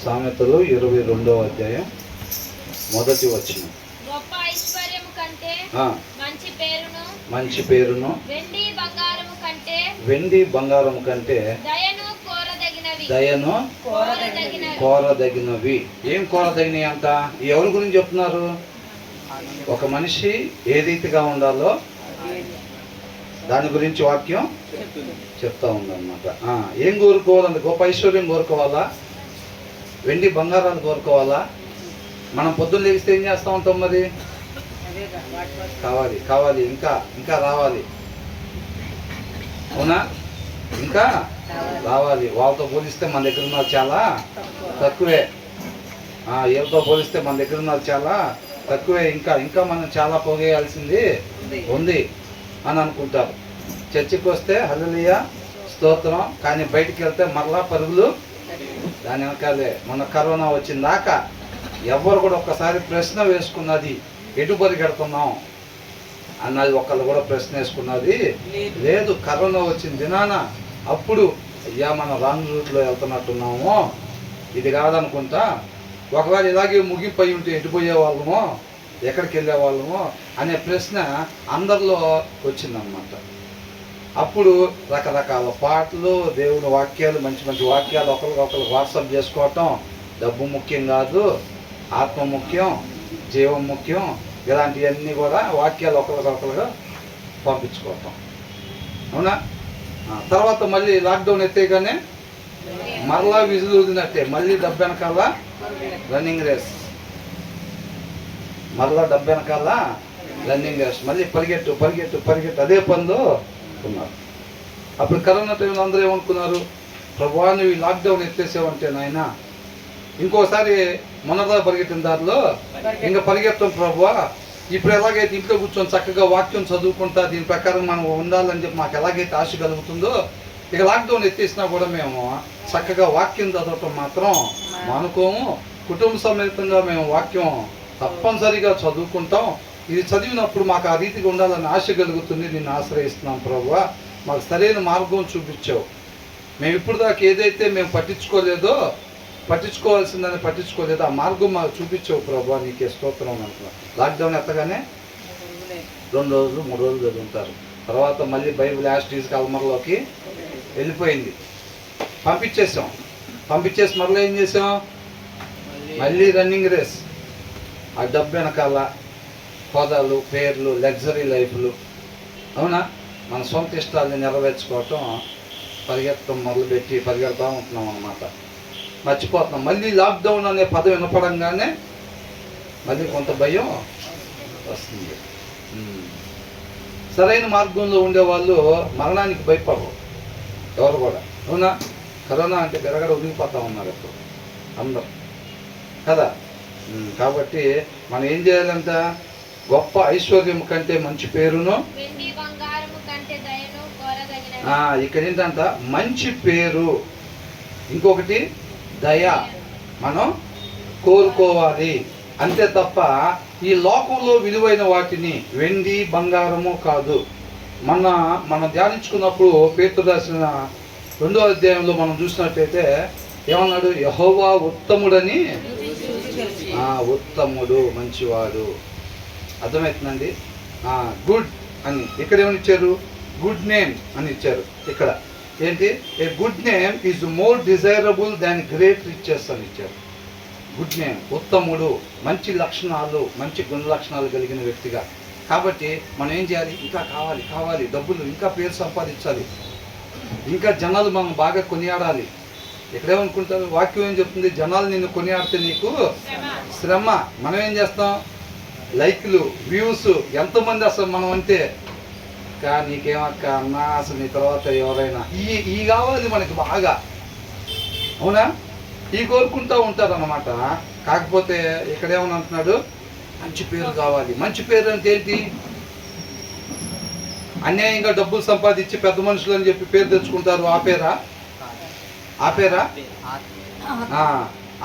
సామెతలు 22వ అధ్యాయం మొదటి వచనం. గొప్ప ఐశ్వర్యము కంటే మంచి పేరును వెండి బంగారము కంటే దయను కోరదగినవి. ఏం కోరదగినవి అంట? ఎవరి గురించి చెప్తున్నారు? ఒక మనిషి ఏ రీతిగా ఉండాలో దాని గురించి వాక్యం చెప్తా ఉందన్నమాట. ఏం కోరుకోవాలంటే గొప్ప ఐశ్వర్యం కోరుకోవాలా? వెండి బంగారాలు కోరుకోవాలా? మనం పొద్దున్న లేస్తే ఏం చేస్తూ ఉంటాం? మరి కావాలి కావాలి ఇంకా ఇంకా రావాలి, అవునా? ఇంకా రావాలి. వాళ్ళతో పోలిస్తే మన దగ్గర ఉన్నది చాలా తక్కువే. ఎవరితో పోలిస్తే మన దగ్గర ఉన్నది చాలా తక్కువే. ఇంకా ఇంకా మనం చాలా పోగేయాల్సింది ఉంది అని అనుకుంటారు. చర్చికి వస్తే హల్లెలూయా స్తోత్రం, కానీ బయటికి వెళ్తే మరలా పరుగులు దాని వెనకాలే. మొన్న కరోనా వచ్చిందాక ఎవరు కూడా ఒక్కసారి ప్రశ్న వేసుకున్నది ఎటు పరిగెడుతున్నాం అన్నది ఒకళ్ళు కూడా ప్రశ్న వేసుకున్నది లేదు. కరోనా వచ్చిన దినాన అప్పుడు అయ్యా మనం రాంగ్ రూట్లో వెళ్తున్నట్టున్నాము, ఇది కాదనుకుంటా, ఒకవేళ ఇలాగే ముగింపు అయి ఉంటే ఎటు పోయే వాళ్ళమో ఎక్కడికి వెళ్ళే వాళ్ళమో అనే ప్రశ్న అందరిలో వచ్చిందన్నమాట. అప్పుడు రకరకాల పాటలు, దేవుని వాక్యాలు, మంచి మంచి వాక్యాలు ఒకరికొకరు వాట్సాప్ చేసుకోవటం. డబ్బు ముఖ్యం కాదు, ఆత్మ ముఖ్యం, జీవం ముఖ్యం, ఇలాంటివన్నీ కూడా వాక్యాలు ఒకరికొకరుగా పంపించుకోవటం, అవునా? తర్వాత మళ్ళీ లాక్డౌన్ ఎత్తేగానే మరలా విజులు వదిలినట్టే మళ్ళీ డబ్బు వెనకాల రన్నింగ్ రేస్, మరలా డబ్బు వెనకాల రన్నింగ్ రేస్, మళ్ళీ పరిగెట్టు పరిగెట్టు పరిగెట్టు, అదే పనిలో ఉన్నారు. అప్పుడు కరోనా టైంలో అందరూ ఏమనుకున్నారు? ప్రభువా నువ్వు ఈ లాక్డౌన్ ఎత్తేసావంటే నాయన ఇంకోసారి మొన్నదా పరిగెట్టిన దారిలో ఇంకా పరిగెత్తాం ప్రభువా, ఇప్పుడు ఎలాగైతే ఇంట్లో కూర్చొని చక్కగా వాక్యం చదువుకుంటా దీని ప్రకారం మనం ఉండాలని చెప్పి మాకు ఎలాగైతే ఆశ కలుగుతుందో, ఇక లాక్డౌన్ ఎత్తేసినా కూడా మేము చక్కగా వాక్యం చదవటం మాత్రం మానుకోము. కుటుంబ సమేతంగా మేము వాక్యం తప్పనిసరిగా చదువుకుంటాం. ఇది చదివినప్పుడు మాకు ఆ రీతిగా ఉండాలని ఆశ కలుగుతుంది. నిన్ను ఆశ్రయిస్తున్నాం ప్రభువా, మాకు సరైన మార్గం చూపించావు. మేము ఇప్పుడు దాకా ఏదైతే మేము పట్టించుకోవాల్సిందని పట్టించుకోలేదు, ఆ మార్గం మాకు చూపించావు ప్రభువా, నీకే స్తోత్రం అంటున్నాం. లాక్డౌన్ ఎత్తగానే 2 రోజులు 3 రోజులు చదువుతారు. తర్వాత మళ్ళీ బైబిల్ యాస్టీస్కి అల్మర్లోకి వెళ్ళిపోయింది. పంపించేసి మరలా ఏం చేసాం? మళ్ళీ రన్నింగ్ రేస్. ఆ డబ్బు వెనకాల హోదాలు, పేర్లు, లగ్జరీ లైఫ్లు, అవునా? మన సొంత ఇష్టాలని నెరవేర్చుకోవటం పరిగెత్తడం మొదలుపెట్టి పరిగెడతా ఉంటున్నాం అన్నమాట. మర్చిపోతున్నాం. మళ్ళీ లాక్డౌన్ అనే పదం వినపడంగానే మళ్ళీ కొంత భయం వస్తుంది. సరైన మార్గంలో ఉండేవాళ్ళు మరణానికి భయపడరు ఎవరు కూడా, అవునా? కరోనా అంటే గడగడ ఉడిగిపోతూ ఉన్నారు ఇప్పుడు అందరూ కదా. కాబట్టి మనం ఏం చేయాలంట? గొప్ప ఐశ్వర్యం కంటే మంచి పేరును, ఇక్కడ ఏంటంట? మంచి పేరు, ఇంకొకటి దయ మనం కోరుకోవాలి అంతే తప్ప ఈ లోకంలో విలువైన వాటిని వెండి బంగారము కాదు. మనం ధ్యానించుకున్నప్పుడు పేతురు రాసిన 2వ అధ్యాయంలో మనం చూసినట్టయితే ఏమన్నాడు? యెహోవా ఉత్తముడని, ఉత్తముడు మంచివాడు, అర్థమవుతుందండి. గుడ్ అని ఇక్కడ ఏమని ఇచ్చారు? గుడ్ నేమ్ అని ఇచ్చారు. ఇక్కడ ఏంటి? A good name is more desirable than great riches అని ఇచ్చారు. గుడ్ నేమ్, ఉత్తముడు, మంచి లక్షణాలు, మంచి గుణ లక్షణాలు కలిగిన వ్యక్తిగా. కాబట్టి మనం ఏం చేయాలి? ఇంకా కావాలి కావాలి డబ్బులు, ఇంకా పేరు సంపాదించాలి, ఇంకా జనాలు మనం బాగా కొనియాడాలి. ఎక్కడేమనుకుంటారు? వాక్యం ఏం చెప్తుంది? జనాలు నిన్ను కొనియాడితే నీకు శ్రమ. మనం ఏం చేస్తాం? లైక్లు, వ్యూస్, ఎంతమంది అసలు మనం అంటే నీకేమక్క అన్నా అసలు నీ తర్వాత ఎవరైనా ఈ కావాలి మనకి బాగా, అవునా? ఈ కోరుకుంటూ ఉంటారు అన్నమాట. కాకపోతే ఇక్కడేమని అంటున్నాడు? మంచి పేరు కావాలి. మంచి పేరు అంటే ఏంటి? అన్యాయంగా డబ్బులు సంపాదించి పెద్ద మనుషులు అని చెప్పి పేరు తెచ్చుకుంటారు. ఆ పేరా?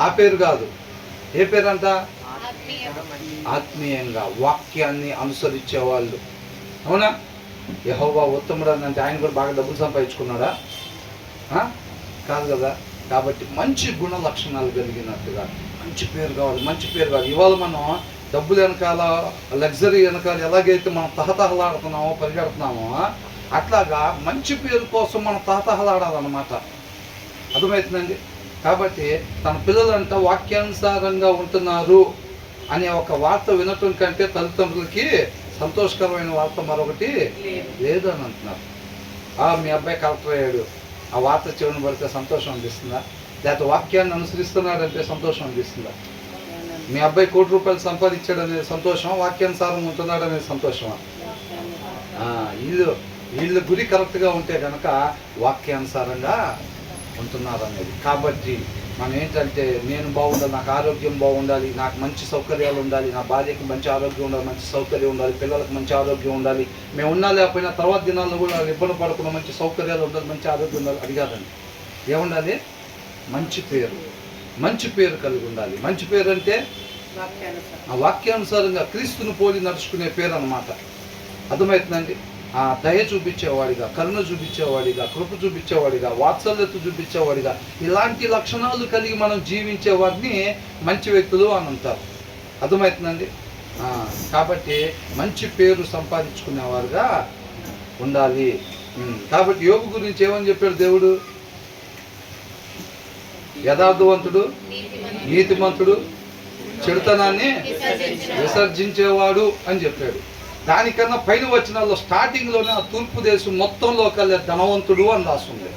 ఆ పేరు కాదు. ఏ పేరు అంట? ఆత్మీయంగా వాక్యాన్ని అనుసరించే వాళ్ళు, అవునా? యెహోవా ఉత్తముడు అంటే ఆయన కూడా బాగా డబ్బులు సంపాదించుకున్నాడా? కాదు కదా. కాబట్టి మంచి గుణ లక్షణాలు కలిగినట్టుగా మంచి పేరు కావాలి, మంచి పేరు కావాలి. ఇవాళ మనం డబ్బులు వెనకాల, లగ్జరీ వెనకాల ఎలాగైతే మనం తహతహలాడుతున్నామో, పరిగెడుతున్నామో, అట్లాగా మంచి పేరు కోసం మనం తహతహలాడాలన్నమాట. అర్థమవుతుందండి? కాబట్టి తన పిల్లలంతా వాక్యానుసారంగా ఉంటున్నారు అనే ఒక వార్త వినటం కంటే తల్లిదండ్రులకి సంతోషకరమైన వార్త మరొకటి లేదు అని అంటున్నారు. మీ అబ్బాయి కలెక్టర్ అయ్యాడు, ఆ వార్త చెవిని పడితే సంతోషం అనిపిస్తుందా? లేకపోతే వాక్యాన్ని అనుసరిస్తున్నాడంటే సంతోషం అనిపిస్తుందా? మీ అబ్బాయి ₹1,00,00,000 సంపాదించాడనే సంతోషం, వాక్యానుసారం ఉంటున్నాడు అనే సంతోషమా? వీళ్ళ గురి కరెక్ట్గా ఉంటే కనుక వాక్యానుసారంగా ఉంటున్నారు అనేది. కాబట్టి మనం ఏంటంటే, నేను బాగుండాలి, నాకు ఆరోగ్యం బాగుండాలి, నాకు మంచి సౌకర్యాలు ఉండాలి, నా భార్యకి మంచి ఆరోగ్యం ఉండాలి, మంచి సౌకర్యం ఉండాలి, పిల్లలకు మంచి ఆరోగ్యం ఉండాలి, మేము ఉన్నా లేకపోయినా తర్వాత దినాల్లో కూడా ఇబ్బంది పడకుండా మంచి సౌకర్యాలు ఉండాలి, మంచి ఆరోగ్యం ఉండాలి. అది కాదండి. ఏముండాలి? మంచి పేరు, మంచి పేరు కలిగి ఉండాలి. మంచి పేరు అంటే ఆ వాక్యానుసారంగా క్రీస్తుని పోలి నడుచుకునే పేరు అన్నమాట. అర్థమవుతుందండి? దయ చూపించేవాడిగా, కరుణ చూపించేవాడిగా, కృప చూపించేవాడిగా, వాత్సల్యత చూపించేవాడిగా, ఇలాంటి లక్షణాలు కలిగి మనం జీవించే వారిని మంచి వ్యక్తులు అని అంటారు. అర్థమవుతుందండి? కాబట్టి మంచి పేరు సంపాదించుకునేవారుగా ఉండాలి. కాబట్టి యోబు గురించి ఏమని చెప్పాడు దేవుడు? యథార్థవంతుడు, నీతిమంతుడు, చెడుతనాన్ని విసర్జించేవాడు అని చెప్పాడు. దానికన్నా పైన వచనాల్లో స్టార్టింగ్లోనే ఆ తూర్పు దేశం మొత్తంలో కల్లా ధనవంతుడు అని రాస్తుంది.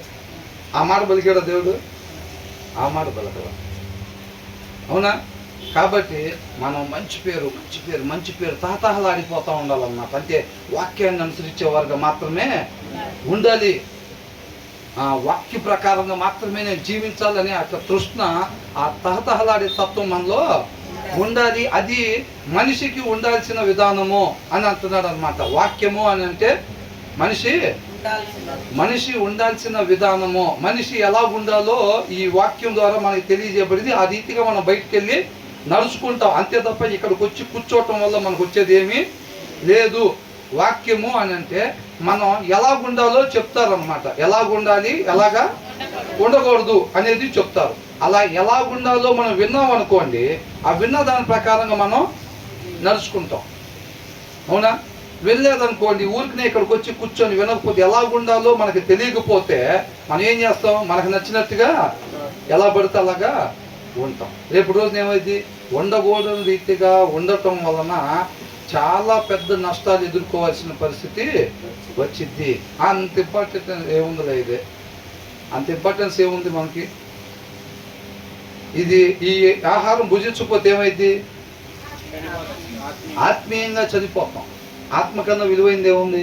ఆ మాట పలికాడా దేవుడు? ఆ మాట పలకడా? అవునా? కాబట్టి మనం మంచి పేరు తాతహలాడిపోతూ ఉండాలన్నమాట. అంటే వాక్యాన్ని అనుసరించేవారుగా మాత్రమే ఉండాలి, వాక్య ప్రకారంగా మాత్రమే నేను జీవించాలని అట్లా తృష్ణ, ఆ తహతహలాడే తత్వం మనలో ఉండాలి. అది మనిషికి ఉండాల్సిన విధానము అని అంటున్నాడు అనమాట. వాక్యము అని అంటే మనిషి ఉండాల్సిన విధానము, మనిషి ఎలా ఉండాలో ఈ వాక్యం ద్వారా మనకి తెలియజేయబడింది. ఆ రీతిగా మనం బయటికి వెళ్ళి నడుచుకుంటాం అంతే తప్ప ఇక్కడికి వచ్చి కూర్చోవటం వల్ల మనకు వచ్చేది ఏమీ లేదు. వాక్యము అని అంటే మనం ఎలా ఉండాలో చెప్తారనమాట. ఎలా ఉండాలి, ఎలాగా ఉండకూడదు అనేది చెప్తారు. అలా ఎలా ఉండాలో మనం విన్నాం అనుకోండి, ఆ విన్న దాని ప్రకారంగా మనం నడుచుకుంటాం. అవునా? వెళ్ళలేదనుకోండి, ఊరికినే ఇక్కడికి వచ్చి కూర్చొని వినకపోతే, ఎలా ఉండాలో మనకి తెలియకపోతే మనం ఏం చేస్తాం? మనకు నచ్చినట్టుగా ఎలా పడితే అలాగా ఉంటాం. రేపు రోజున ఏమైంది? ఉండకూడని రీతిగా ఉండటం వలన చాలా పెద్ద నష్టాలు ఎదుర్కోవాల్సిన పరిస్థితి వచ్చింది. అంత ఇంపార్టెన్స్ ఏముందిలే, ఇదే అంత ఇంపార్టెన్స్ ఏముంది మనకి? ఇది ఈ ఆహారం భుజించకపోతే ఏమైంది? ఆత్మీయంగా చనిపోతాం. ఆత్మ కన్నా విలువైంది ఏముంది?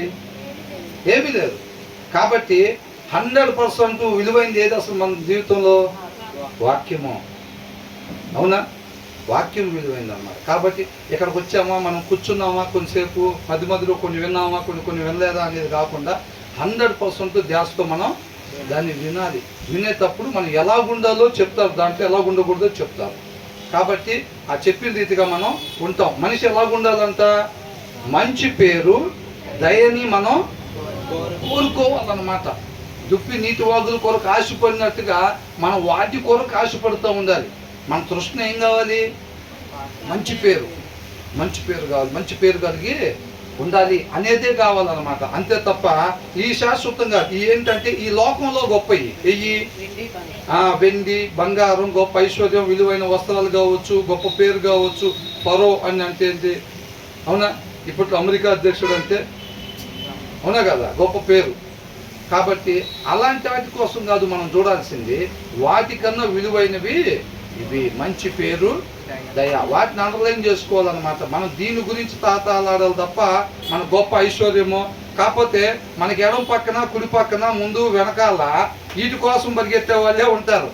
ఏమీ లేదు. కాబట్టి 100% విలువైంది ఏది అసలు మన జీవితంలో? వాక్యము. అవునా? వాక్యం విలువైంది అన్నమాట. కాబట్టి ఇక్కడికి వచ్చామా, మనం కూర్చున్నామా, కొంతసేపు మధ్యలో కొన్ని విన్నామా, కొన్ని వినలేదా అనేది కాకుండా 100% ధ్యాసతో మనం దాన్ని వినాలి. వినేటప్పుడు మనం ఎలా ఉండాలో చెప్తారు, దాంట్లో ఎలా ఉండకూడదో చెప్తారు. కాబట్టి ఆ చెప్పిన రీతిగా మనం ఉంటాం. మనిషి ఎలా ఉండాలంట? మంచి పేరు, దయని మనం కోరుకోవాలన్నమాట. దుప్పి నీటి వాగుల కొరకు ఆశపడినట్టుగా మనం వాటి కొరకు ఆశపడుతూ ఉండాలి. మన తృష్ణ ఏం కావాలి? మంచి పేరు కావాలి. మంచి పేరు కలిగి ఉండాలి అనేదే కావాలన్నమాట. అంతే తప్ప ఈ శాశ్వతంగా ఏంటంటే ఈ లోకంలో గొప్పవి వెండి, బంగారం, గొప్ప ఐశ్వర్యం, విలువైన వస్త్రాలు కావచ్చు, గొప్ప పేరు కావచ్చు. ఫరో అని అంటే ఏంటి? అవునా? ఇప్పుడు అమెరికా అధ్యక్షుడు అంటే, అవునా కదా, గొప్ప పేరు. కాబట్టి అలాంటి వాటి కోసం కాదు మనం చూడాల్సింది, వాటికన్నా విలువైనవి ఇవి. మంచి పేరు, దయ, వాటిని అండర్లైన్ చేసుకోవాలన్నమాట. మనం దీని గురించి తాతాలాడాలి తప్ప మన గొప్ప ఐశ్వర్యము కాకపోతే మనకి ఎడం పక్కన, కుడి పక్కన, ముందు, వెనకాల వీటి కోసం పరిగెత్తే వాళ్ళే ఉంటారు.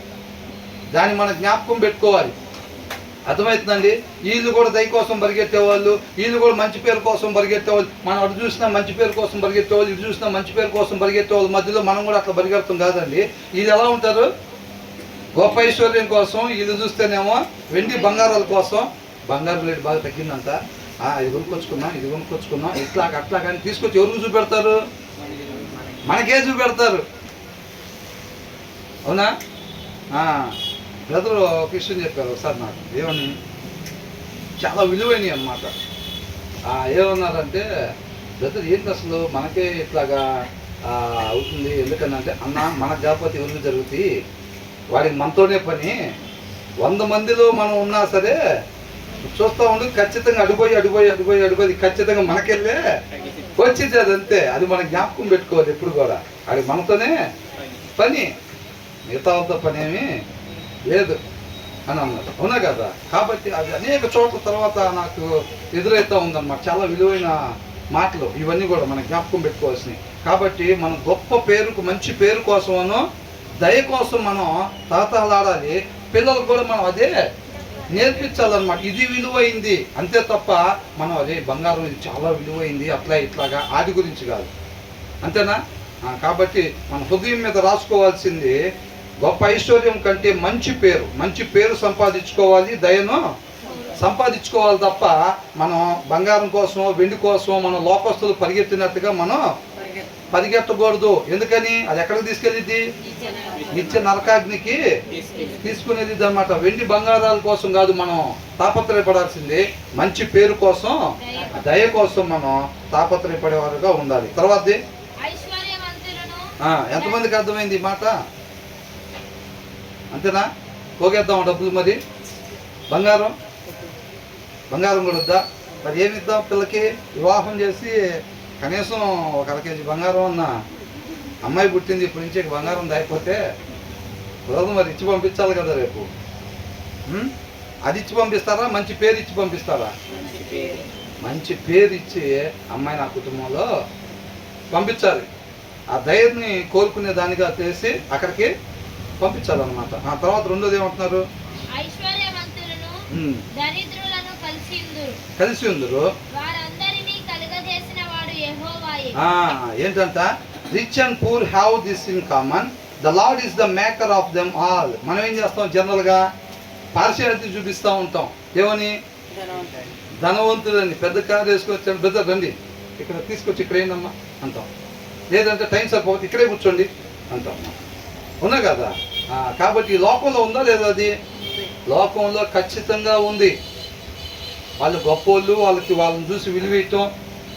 దాన్ని మన జ్ఞాపకం పెట్టుకోవాలి. అర్థమవుతుందండి? వీళ్ళు కూడా దయ కోసం పరిగెత్తేవాళ్ళు, వీళ్ళు కూడా మంచి పేరు కోసం పరిగెత్తేవాళ్ళు. మనం అటు చూసినా మంచి పేరు కోసం పరిగెత్తేవాళ్ళు, ఇటు చూసినా మంచి పేరు కోసం పరిగెత్తేవాళ్ళు. మధ్యలో మనం కూడా అట్లా పరిగెడతాం కాదండి. వీళ్ళు ఎలా ఉంటారు? గొప్ప ఐశ్వర్యం కోసం. వీళ్ళు చూస్తేనేమో వెండి, బంగారాల కోసం. బంగారం రేటు బాగా తగ్గిందంట, ఇది కొనుక్కొచ్చుకున్నాం, అట్లా కానీ తీసుకొచ్చి ఎవరికి చూపెడతారు? మనకే చూపెడతారు. అవునా? బ్రదరు ఒక విషయం చెప్పారు ఒకసారి నాకు, ఏమని, చాలా విలువైనవి అన్నమాట. ఏమన్నారంటే, బ్రదర్ ఏంటి అసలు మనకే ఇట్లాగా అవుతుంది, ఎందుకనంటే అన్న మనకు కాకపోతే ఎవరికి జరుగుతాయి, వాడికి మనతోనే పని, 100 మందిలో మనం ఉన్నా సరే చూస్తూ ఉండి ఖచ్చితంగా అడిపోయి ఖచ్చితంగా మనకెళ్ళే వచ్చింది, అదంతే. అది మనం జ్ఞాపకం పెట్టుకోవాలి ఎప్పుడు కూడా, అది మనతోనే పని, మిగతా వాళ్ళతో పని ఏమీ లేదు అని అన్నారు. అవునా కదా? కాబట్టి అది అనేక చోట్ల తర్వాత నాకు ఎదురైతే ఉందన్నమాట. చాలా విలువైన మాటలు ఇవన్నీ కూడా మనం జ్ఞాపకం పెట్టుకోవాల్సినవి. కాబట్టి మనం గొప్ప పేరుకు, మంచి పేరు కోసమనో దయ కోసం మనం తహతహలాడాలి. పిల్లలకు కూడా మనం అదే నేర్పించాలన్నమాట. ఇది విలువైంది అంతే తప్ప మనం అదే బంగారం ఇది చాలా విలువైంది అట్లా ఇట్లాగా ఆది గురించి కాదు, అంతేనా? కాబట్టి మన హృదయం మీద రాసుకోవాల్సింది గొప్ప ఐశ్వర్యం కంటే మంచి పేరు సంపాదించుకోవాలి, దయను సంపాదించుకోవాలి తప్ప మనం బంగారం కోసమో వెండి కోసమో మనం లోకస్తులు పరిగెత్తినట్టుగా మనం పరిగెత్తకూడదు. ఎందుకని? అది ఎక్కడికి తీసుకెళ్ళిద్ది? నిత్య నరకాగ్నికి తీసుకునేది అన్నమాట. వెండి బంగారాల కోసం కాదు మనం తాపత్రయపడాల్సింది, మంచి పేరు కోసం, దయ కోసం మనం తాపత్రయపడేవారుగా ఉండాలి. తర్వాత ఎంతమందికి అర్థమైంది ఈ మాట? అంతేనా? పోగేద్దాం డబ్బులు, మరి బంగారం కూడా వద్దా? మరి ఏమి ఇద్దాం పిల్లకి? వివాహం చేసి కనీసం ఒక 1 కేజీ బంగారం అన్న, అమ్మాయి పుట్టింది ఇప్పటి నుంచి బంగారం దాయిపోతే కుదరదు, మరి ఇచ్చి పంపించాలి కదా రేపు. అది ఇచ్చి పంపిస్తారా? మంచి పేరు ఇచ్చి పంపిస్తారా? మంచి పేరు ఇచ్చి అమ్మాయి నా కుటుంబంలో పంపించాలి. ఆ ధైర్యాన్ని కోరుకునే దానిగా చేసి అక్కడికి పంపించాలన్నమాట. ఆ తర్వాత రెండోది ఏమంటున్నారు? కలిసి ఉందరు. ఏంటంట? Rich and poor have this in common, the lord is the maker of them all. మనం ఏం చేస్తాం? జనరల్గా పార్షియాలిటీ చూపిస్తూ ఉంటాం. ఏమని? ధనవంతులని పెద్ద కారు వేసుకొచ్చాను, బ్రదర్ రండి ఇక్కడ తీసుకొచ్చి ఇక్కడ ఏంటమ్మా అంటాం. లేదంటే టైం సరిపోతే ఇక్కడే కూర్చోండి అంటాం. ఉన్నా కదా? కాబట్టి లోకంలో ఉందా లేదా? అది లోకంలో ఖచ్చితంగా ఉంది. వాళ్ళు గొప్పోళ్ళు, వాళ్ళని చూసి విలువేయటం,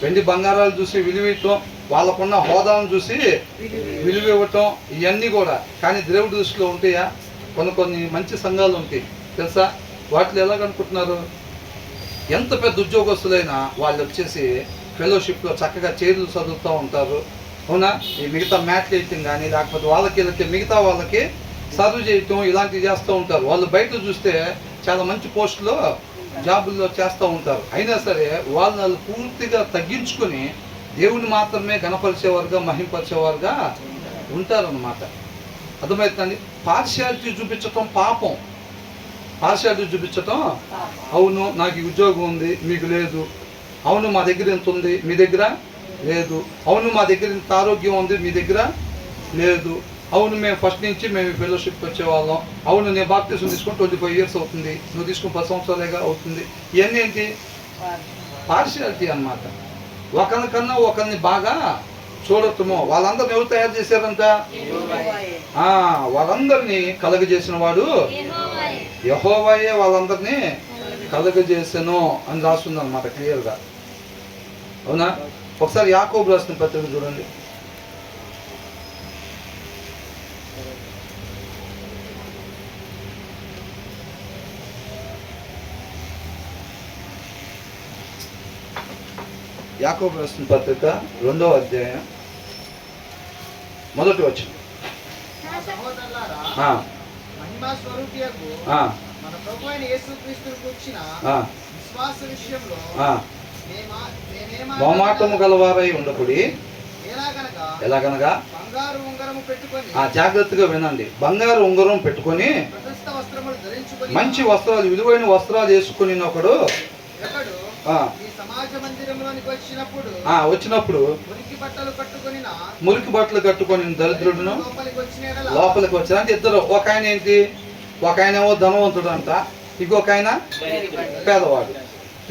వెండి బంగారాలు చూసి విలువేయటం, వాళ్ళకున్న హోదాలను చూసి విలువివ్వటం, ఇవన్నీ కూడా. కానీ దేవుడి దృష్టిలో ఉంటాయా? కొన్ని మంచి సంఘాలు ఉంటాయి తెలుసా? వాటిలో ఎలాగనుకుంటున్నారు? ఎంత పెద్ద ఉద్యోగస్తులైనా వాళ్ళు వచ్చేసి ఫెలోషిప్లో చక్కగా చైర్లు చదువుతూ ఉంటారు. అవునా? ఈ మిగతా మ్యాట్లు వేయటం కానీ, లేకపోతే వాళ్ళకి మిగతా వాళ్ళకి సర్వ్ చేయటం, ఇలాంటివి చేస్తూ ఉంటారు. వాళ్ళు బయట చూస్తే చాలా మంచి పోస్టులో జాబుల్లో చేస్తూ ఉంటారు. అయినా సరే వాళ్ళు పూర్తిగా తగ్గించుకొని దేవుని మాత్రమే గణపరిచేవారుగా, మహింపరిచేవారుగా ఉంటారన్నమాట. అర్థమవుతుందండి? పార్షియాలిటీ చూపించటం పాపం. అవును నాకు ఈ ఉద్యోగం ఉంది మీకు లేదు, అవును మా దగ్గర ఎంత ఉంది మీ దగ్గర లేదు, అవును మా దగ్గర ఇంత ఆరోగ్యం ఉంది మీ దగ్గర లేదు, అవును మేము ఫస్ట్ నుంచి మేము ఫెలోషిప్కి వచ్చేవాళ్ళం, అవును నేను బాప్టిజం తీసుకుని 25 years అవుతుంది, నువ్వు తీసుకుని 10 సంవత్సరాలేగా అవుతుంది. ఇవన్నీ ఏంటి? పార్షియాలిటీ అన్నమాట. ఒకరికన్నా ఒకరిని బాగా చూడటము. వాళ్ళందరిని ఎవరు తయారు చేశారంట? వాళ్ళందరినీ కలుగజేసిన వాడు యెహోవాయే వాళ్ళందరినీ కలుగజేసెను అని రాస్తుంది అనమాట క్లియర్గా. అవునా? ఒకసారి యాకోబు రాసిన పత్రిక చూడండి. యాకోబు రాసిన పత్రిక 2వ అధ్యాయం 1వ వచనం. మొమాటము గలవారై ఉండకుడి. ఎలాగనగా? జాగ్రత్తగా వినండి. బంగారు ఉంగరం పెట్టుకొని మంచి వస్త్రాలు, విలువైన వస్త్రాలు వేసుకుని ఒకడు వచ్చినప్పుడు మురికి బట్టలు కట్టుకొని దరిద్రుడును లోపలికి వచ్చారు. అంటే ఇద్దరు, ఒక ఆయన ఏంటి? ఒక ఆయన ఏమో ధనవంతుడు అంట, ఇంకొక ఆయన పేదవాడు.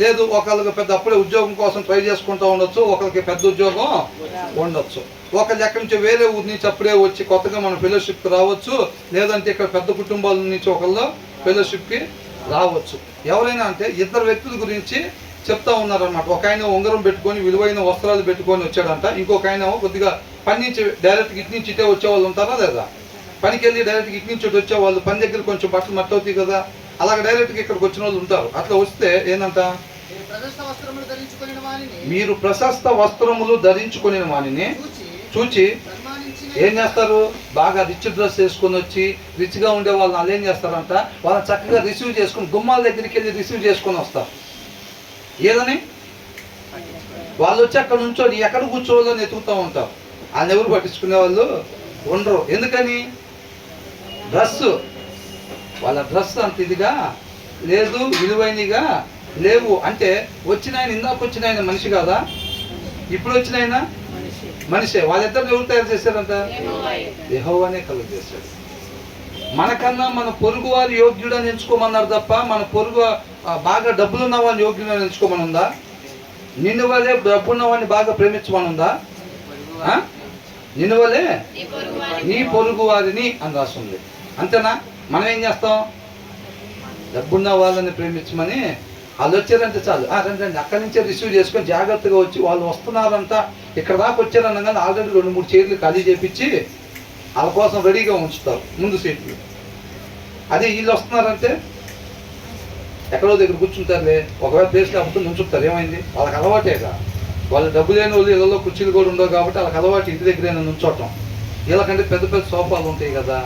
లేదు ఒకళ్ళకి పెద్ద అప్పుడే ఉద్యోగం కోసం ట్రై చేసుకుంటూ ఉండొచ్చు, ఒకరికి పెద్ద ఉద్యోగం ఉండొచ్చు, ఒకళ్ళు ఎక్కడి నుంచి వేరే ఊరి నుంచి అప్పుడే వచ్చి కొత్తగా మన ఫెలోషిప్కి రావచ్చు, లేదంటే ఇక్కడ పెద్ద కుటుంబాల నుంచి ఒకళ్ళు ఫెలోషిప్కి రావచ్చు. ఎవరైనా అంటే ఇద్దరు వ్యక్తుల గురించి చెప్తా ఉన్నారనమాట. ఒక ఆయన ఉంగరం పెట్టుకొని విలువైన వస్త్రాలు పెట్టుకొని వచ్చాడంట, ఇంకొక ఆయన కొద్దిగా పని నుంచి డైరెక్ట్గా ఇటు నుంచి ఇటే వచ్చేవాళ్ళు ఉంటారా లేదా? పనికి వెళ్ళి డైరెక్ట్గా ఇటు నుంచి ఇటు వచ్చేవాళ్ళు, పని దగ్గర కొంచెం బట్టలు మట్టవుతాయి కదా, అలాగే డైరెక్ట్గా ఇక్కడికి వచ్చిన వాళ్ళు ఉంటారు. అట్లా వస్తే ఏంటంట, మీరు ప్రశస్త వస్త్రములు ధరించుకుని వానిని చూచి ఏం చేస్తారు, బాగా రిచ్ డ్రెస్ వేసుకొని వచ్చి రిచ్గా ఉండే వాళ్ళని వాళ్ళు ఏం చేస్తారంట, వాళ్ళని చక్కగా రిసీవ్ చేసుకుని గుమ్మాల దగ్గరికి వెళ్ళి రిసీవ్ చేసుకొని వస్తారు. ఏదని వాళ్ళు వచ్చి అక్కడ నుంచొని ఎక్కడ కూర్చోవాలని ఎతుకుతూ ఉంటారు. వాళ్ళని ఎవరు పట్టించుకునే వాళ్ళు ఉండరు. ఎందుకని, డ్రెస్సు, వాళ్ళ డ్రెస్ అంత ఇదిగా లేదు, విలువైనగా లేవు. అంటే వచ్చిన ఆయన, ఇందాక వచ్చిన ఆయన మనిషి కాదా, ఇప్పుడు వచ్చిన ఆయన మనిషే. వాళ్ళిద్దరు ఎవరు తయారు చేశారంట, యెహోవానే కలుగు చేశాడు. మనకన్నా మన పొరుగు వారి యోగ్యుడని ఎంచుకోమన్నారు తప్ప మన పొరుగు బాగా డబ్బులున్న వాళ్ళని యోగ్యుడని ఎంచుకోమని ఉందా? నిన్ను వల్లే డబ్బున్న వాడిని బాగా ప్రేమించమని ఉందా? నిన్ను వల్లే నీ పొరుగు వారిని అని రాస్తుంది. అంతేనా? మనం ఏం చేస్తాం, డబ్బున్న వాళ్ళని ప్రేమించమని వాళ్ళు వచ్చారంటే చాలు, రండి అక్కడి నుంచే రిసీవ్ చేసుకొని జాగ్రత్తగా వచ్చి వాళ్ళు వస్తున్నారంట ఇక్కడ దాకా వచ్చారనగానే ఆల్రెడీ 2-3 చైర్లు ఖాళీ చేపించి వాళ్ళ కోసం రెడీగా ఉంచుతారు ముందు సీట్లు. అదే వీళ్ళు వస్తున్నారంటే ఎక్కడో దగ్గర కూర్చుంటారులే, ఒకవేళ ప్లేస్ లేకపోతే నుంచుంటారు. ఏమైంది, వాళ్ళకి అలవాటేగా. వాళ్ళు డబ్బు లేని వాళ్ళు ఇళ్ళలో కుర్చీలు కూడా ఉండవు కాబట్టి వాళ్ళకి అలవాటు ఇంటి దగ్గరైనా నుంచోటం. వీళ్ళకంటే పెద్ద పెద్ద సోఫాలు ఉంటాయి కదా,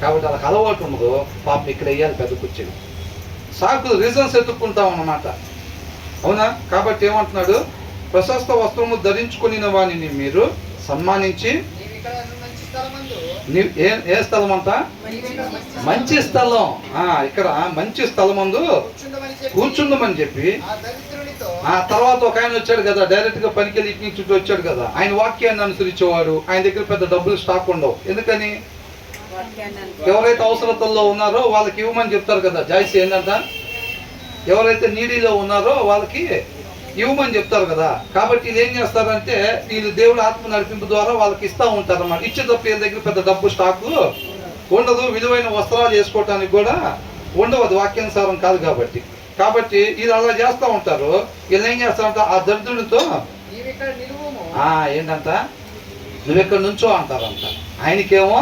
కాబట్టి వాళ్ళకి అలవాటు ఉండదు. పాపం ఇక్కడ వేయాలి పెద్ద కుర్చీలు, సాకులు రీజన్స్ ఎత్తుక్కుంటాం అన్నమాట. అవునా? కాబట్టి ఏమంటున్నాడు, ప్రశస్త వస్త్రము ధరించుకుని వానిని మీరు సన్మానించి, ఏ స్థలం అంట, మంచి స్థలం, ఇక్కడ మంచి స్థలం అందు కూర్చుండమని చెప్పి. ఆ తర్వాత ఒక ఆయన వచ్చాడు కదా, డైరెక్ట్ గా పనికి వెళ్ళి ఇటు నుంచి వచ్చాడు కదా, ఆయన వాక్యాన్ని అనుసరించేవాడు. ఆయన దగ్గర పెద్ద డబ్బులు స్టాక్ ఉండవు. ఎందుకని, ఎవరైతే అవసరతల్లో ఉన్నారో వాళ్ళకి ఇవ్వమని చెప్తారు కదా. జాయిస్ ఏంటంట, ఎవరైతే నీడీలో ఉన్నారో వాళ్ళకి ఇవ్వమని చెప్తారు కదా. కాబట్టి వీళ్ళు ఏం చేస్తారంటే, వీళ్ళు దేవుడు ఆత్మ నడిపింపు ద్వారా వాళ్ళకి ఇస్తూ ఉంటారు అన్నమాట. ఇచ్చేటప్పుడు వీళ్ళ దగ్గర పెద్ద డబ్బు స్టాకు ఉండదు, విలువైన వస్త్రాలు వేసుకోవటానికి కూడా ఉండవు, అది వాక్యానుసారం కాదు కాబట్టి. కాబట్టి వీళ్ళు అలా చేస్తూ ఉంటారు. వీళ్ళు ఏం చేస్తారంట, ఆ దరిద్రునితో ఏంటంట, నువ్వు ఎక్కడ నుంచో అంటారంట. ఆయనకేమో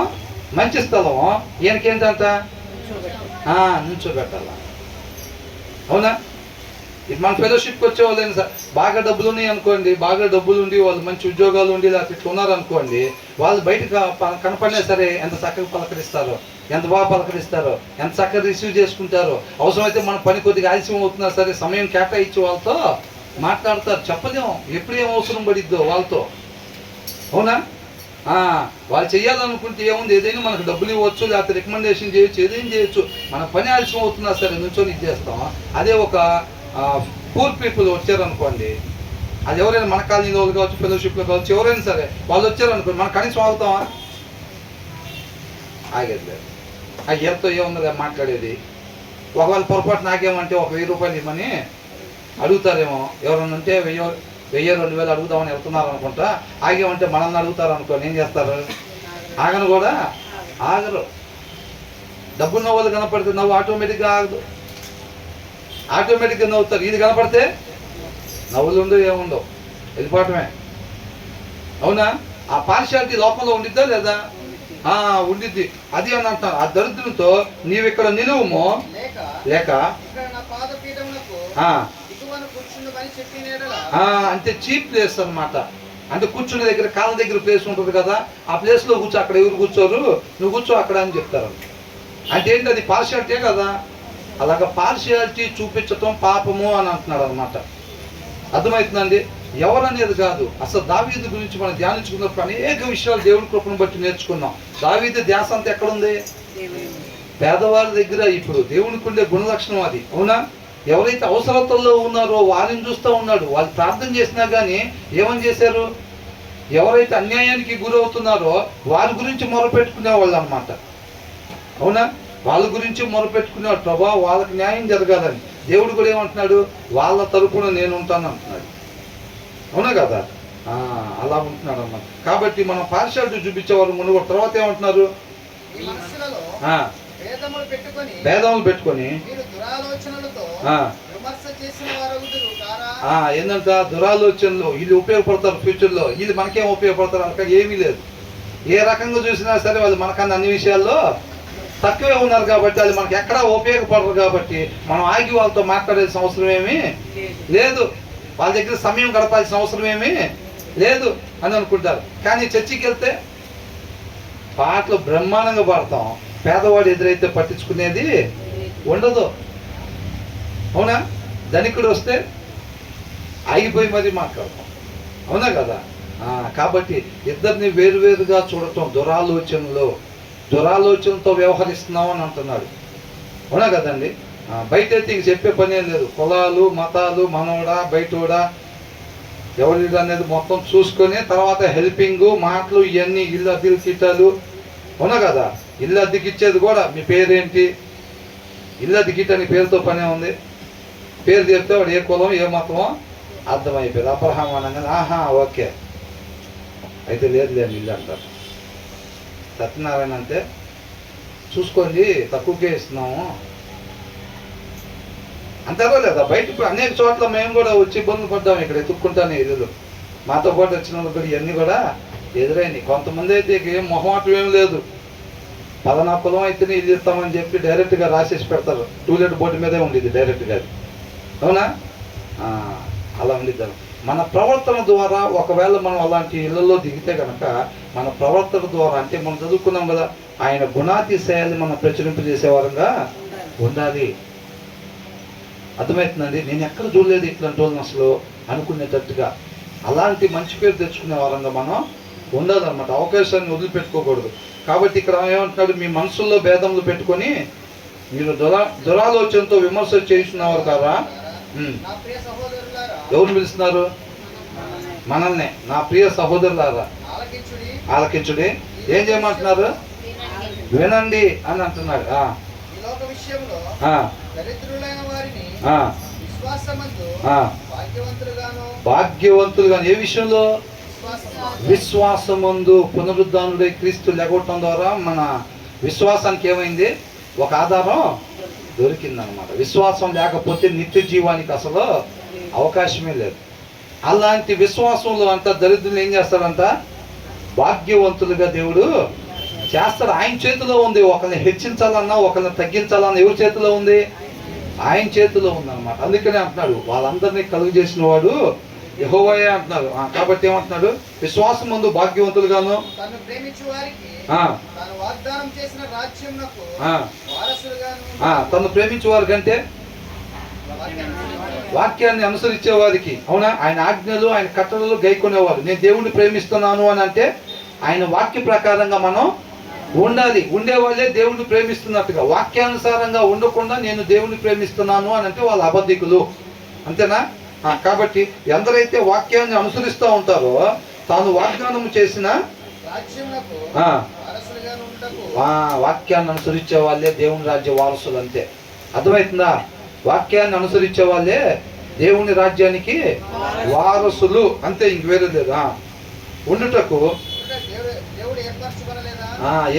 మంచి స్థలం, ఈయనకేంటంట నుంచోబెట్టాల. అవునా? మన ఫెలోషిప్కి వచ్చే వాళ్ళు సార్ బాగా డబ్బులు ఉన్నాయి అనుకోండి, బాగా డబ్బులు ఉండి వాళ్ళు మంచి ఉద్యోగాలు ఉండి లేకపోతే ఇట్లా ఉన్నారనుకోండి, వాళ్ళు బయటకు కనపడినా సరే ఎంత చక్కగా పలకరిస్తారో, ఎంత బాగా పలకరిస్తారో, ఎంత చక్కగా రిసీవ్ చేసుకుంటారో. అవసరమైతే మన పని కొద్దిగా ఆలస్యం అవుతున్నా సరే సమయం కేటాయించి వాళ్ళతో మాట్లాడతారు. చెప్పలేము ఎప్పుడు ఏం అవసరం పడిద్దో వాళ్ళతో. అవునా? వాళ్ళు చేయాలనుకుంటే ఏముంది, ఏదైనా మనకు డబ్బులు ఇవ్వచ్చు, లేకపోతే రికమెండేషన్ చేయొచ్చు, ఏదైనా చేయొచ్చు. మన పని ఆలస్యం అవుతున్నా సరే నుంచొని ఇది చేస్తాం. అదే ఒక పూర్ పీపుల్ వచ్చారనుకోండి, అది ఎవరైనా మన కాలనీలో వాళ్ళు కావచ్చు, ఫెలోషిప్లో కావచ్చు, ఎవరైనా సరే వాళ్ళు వచ్చారనుకోండి, మనం కనీసం ఆగుతామా? ఆగేది లేదు. ఎవరితో ఏమున్నది మాట్లాడేది. ఒకవేళ పొరపాటు నాకేమంటే ఒక 1000 రూపాయలు ఇవ్వమని అడుగుతారేమో, ఎవరన్నా ఉంటే 1000-2000 అడుగుదామని వెళ్తున్నారు అనుకుంటా. ఆగేమంటే మనల్ని అడుగుతారు అనుకోని ఏం చేస్తారు, ఆగను కూడా ఆగరు. డబ్బున్న వాళ్ళు కనపడితే నవ్వు ఆటోమేటిక్గా ఆగదు, ఆటోమేటిక్గా నవ్వుతారు. ఇది కనపడితే నవ్వులు ఉండవు, ఏముండవు, వెళ్ళిపోవటమే. అవునా? ఆ పార్షియాలిటీ లోపంలో ఉండిద్దా లేదా? ఉండిద్ది. అది అని అంటాను, ఆ దరిద్రంతో నీవు ఇక్కడ నిలువుమో లేక అంటే చీప్ ప్లేస్ అన్నమాట. అంటే కూర్చునే దగ్గర కాళ్ళ దగ్గర ప్లేస్ ఉంటుంది కదా, ఆ ప్లేస్లో కూర్చో, అక్కడ ఎవరు కూర్చోరు, నువ్వు కూర్చో అక్కడ అని చెప్తారు. అంటే ఏంటి, అది పార్షియాలిటీ కదా. అలాగ పార్షియాలిటీ చూపించటం పాపము అని అంటున్నాడు అనమాట. అర్థమవుతుందండి? ఎవరనేది కాదు. అసలు దావీదు గురించి మనం ధ్యానించుకున్నప్పుడు అనేక విషయాలు దేవుడి కృపను బట్టి నేర్చుకున్నాం. దావీదు ధ్యాస అంతా ఎక్కడుంది, పేదవాళ్ళ దగ్గర. ఇప్పుడు దేవునికి ఉండే గుణలక్షణం అది. అవునా? ఎవరైతే అవసరతల్లో ఉన్నారో వారిని చూస్తూ ఉన్నాడు. వాళ్ళు ప్రార్థన చేసినా కానీ ఏమని చేశారు, ఎవరైతే అన్యాయానికి గురవుతున్నారో వారి గురించి మొరపెట్టుకునేవాళ్ళు అనమాట. అవునా? వాళ్ళ గురించి మొరపెట్టుకునేవాడు, ప్రభా వాళ్ళకి న్యాయం జరగాలని. దేవుడు కూడా ఏమంటున్నాడు, వాళ్ళ తరపున నేను ఉంటాను అంటున్నాడు. అవునా కదా? అలా ఉంటున్నాడు అన్నమాట. కాబట్టి మనం పార్షాలిటీ చూపించేవారు ముందు కూడా. తర్వాత ఏమంటున్నారు, భేదములు పెట్టుకొని ఏంటంట దురాలోచనలు వీళ్ళు ఉపయోగపడతారు ఫ్యూచర్లో. వీళ్ళు మనకేం ఉపయోగపడతారు అక్కడ ఏమీ లేదు. ఏ రకంగా చూసినా సరే వాళ్ళు మనకన్నా అన్ని విషయాల్లో తక్కువే ఉన్నారు కాబట్టి వాళ్ళు మనకి ఎక్కడా ఉపయోగపడరు. కాబట్టి మనం ఆగి వాళ్ళతో మాట్లాడాల్సిన అవసరం ఏమీ లేదు, వాళ్ళ దగ్గర సమయం గడపాల్సిన అవసరం ఏమీ లేదు అని అనుకుంటారు. కానీ చర్చికి వెళ్తే పాటలు బ్రహ్మాండంగా పాడతాం, పేదవాడు ఎదురైతే పట్టించుకునేది ఉండదు. అవునా? ధనికుడు వస్తే ఆగిపోయి మరీ మాట్లాడతాం. అవునా కదా? కాబట్టి ఇద్దరిని వేరువేరుగా చూడటం దురాలోచనతో వ్యవహరిస్తున్నాం అని అంటున్నాడు. అవునా కదండి? బయట అయితే ఇంక చెప్పే పని ఏం లేదు. కులాలు, మతాలు, మనోడా బయటోడా ఎవరిది అనేది మొత్తం చూసుకొని తర్వాత హెల్పింగ్ మాటలు ఇవన్నీ, ఇల్లు అద్దెలు కిట్టాలు. అవునా కదా? ఇల్లు అద్దెకి ఇచ్చేది కూడా మీ పేరేంటి, ఇల్లు అద్దెకిట్టని పేరుతో పనే ఉంది. పేరు చెప్తే వాడు ఏ కులం ఏ మతమో అర్థమైపోయింది. అబ్రహాం అనగానే ఆహా ఓకే అయితే లేదు ఇల్లు అంటారు. సత్యనారాయణ అంటే చూసుకోండి తక్కువకే ఇస్తున్నాము అంటారో లేదా? బయట ఇప్పుడు అనేక చోట్ల మేము కూడా వచ్చి ఇబ్బందులు పడ్డాము. ఇక్కడ ఎత్తుక్కుంటానే ఇల్లులు మాతో పాటు వచ్చిన వాళ్ళు కూడా ఇవన్నీ కూడా ఎదురైనాయి. కొంతమంది అయితే ఏం మొహమాటం ఏం లేదు, పలానా కులం అయితేనే ఇది ఇస్తామని చెప్పి డైరెక్ట్గా రాసేసి పెడతారు. టూలెట్ బోర్డు మీదే ఉండేది డైరెక్ట్గా. అవునా? అలా ఉండేది. మన ప్రవర్తన ద్వారా ఒకవేళ మనం అలాంటి ఇళ్లలో దిగితే కనుక మన ప్రవర్తన ద్వారా, అంటే మనం చదువుకున్నాం కదా, ఆయన గుణాతిశయాన్ని మనం ప్రచురింపజేసేవారంగా ఉండాలి. అర్థమవుతుందండి? నేను ఎక్కడ చూడలేదు ఇట్లాంటి వాళ్ళని అసలు అనుకునేటట్టుగా. అలాంటి మంచి పేరు తెచ్చుకునే వారంగా మనం ఉండాలన్నమాట. అవకాశాన్ని వదిలిపెట్టుకోకూడదు. కాబట్టి ఇక్కడ ఏమంటున్నాడు, మీ మనసుల్లో భేదములు పెట్టుకొని మీరు దురాలోచనతో విమర్శ చేస్తున్నవారు కాదా? ఎవరు పిలుస్తున్నారు? మనల్ని. నా ప్రియ సహోదరులారా ఆలకించుడి. ఏం చేయమంటున్నారు? వినండి అని అంటున్నాడు. భాగ్యవంతులుగా ఏ విషయంలో? విశ్వాసమందు పునరుద్ధానుడై క్రీస్తు లెగొట్టడం ద్వారా మన విశ్వాసానికి ఏమైంది? ఒక ఆధారం దొరికిందనమాట. విశ్వాసం లేకపోతే నిత్య జీవానికి అసలు అవకాశమే లేదు. అలాంటి విశ్వాసంలో అంతా దరిద్రులు ఏం చేస్తారంట? భాగ్యవంతులుగా దేవుడు చేస్తాడు. ఆయన చేతిలో ఉంది. ఒకరిని హెచ్చించాలన్నా ఒకరిని తగ్గించాలన్నా ఎవరి చేతిలో ఉంది? ఆయన చేతిలో ఉందన్నమాట. అందుకనే అంటున్నాడు వాళ్ళందరినీ కలుగు చేసిన వాడు యెహోవాయే అంటున్నారు. కాబట్టి ఏమంటున్నాడు? విశ్వాసం ముందు భాగ్యవంతులుగాను తను ప్రేమించే వారికంటే వాక్యాన్ని అనుసరించే వారికి. అవునా? ఆయన ఆజ్ఞలు ఆయన కట్టడలు గైకొనేవారు. నేను దేవుణ్ణి ప్రేమిస్తున్నాను అని అంటే ఆయన వాక్య ప్రకారంగా మనం ఉండాలి. ఉండేవాళ్ళే దేవుణ్ణి ప్రేమిస్తున్నట్టుగా. వాక్యానుసారంగా ఉండకుండా నేను దేవుణ్ణి ప్రేమిస్తున్నాను అని అంటే వాళ్ళు అబద్ధికులు. అంతేనా? కాబట్టి ఎందరైతే వాక్యాన్ని అనుసరిస్తూ ఉంటారో తాను వాగ్దానం చేసిన వాక్యాన్ని అనుసరించే వాళ్ళే దేవుని రాజ్య వారసులు. అంతే. అర్థమవుతుందా? వాక్యాన్ని అనుసరించే వాళ్ళే దేవుని రాజ్యానికి వారసులు. అంతే, ఇంక వేరే లేదా? ఉండుటకు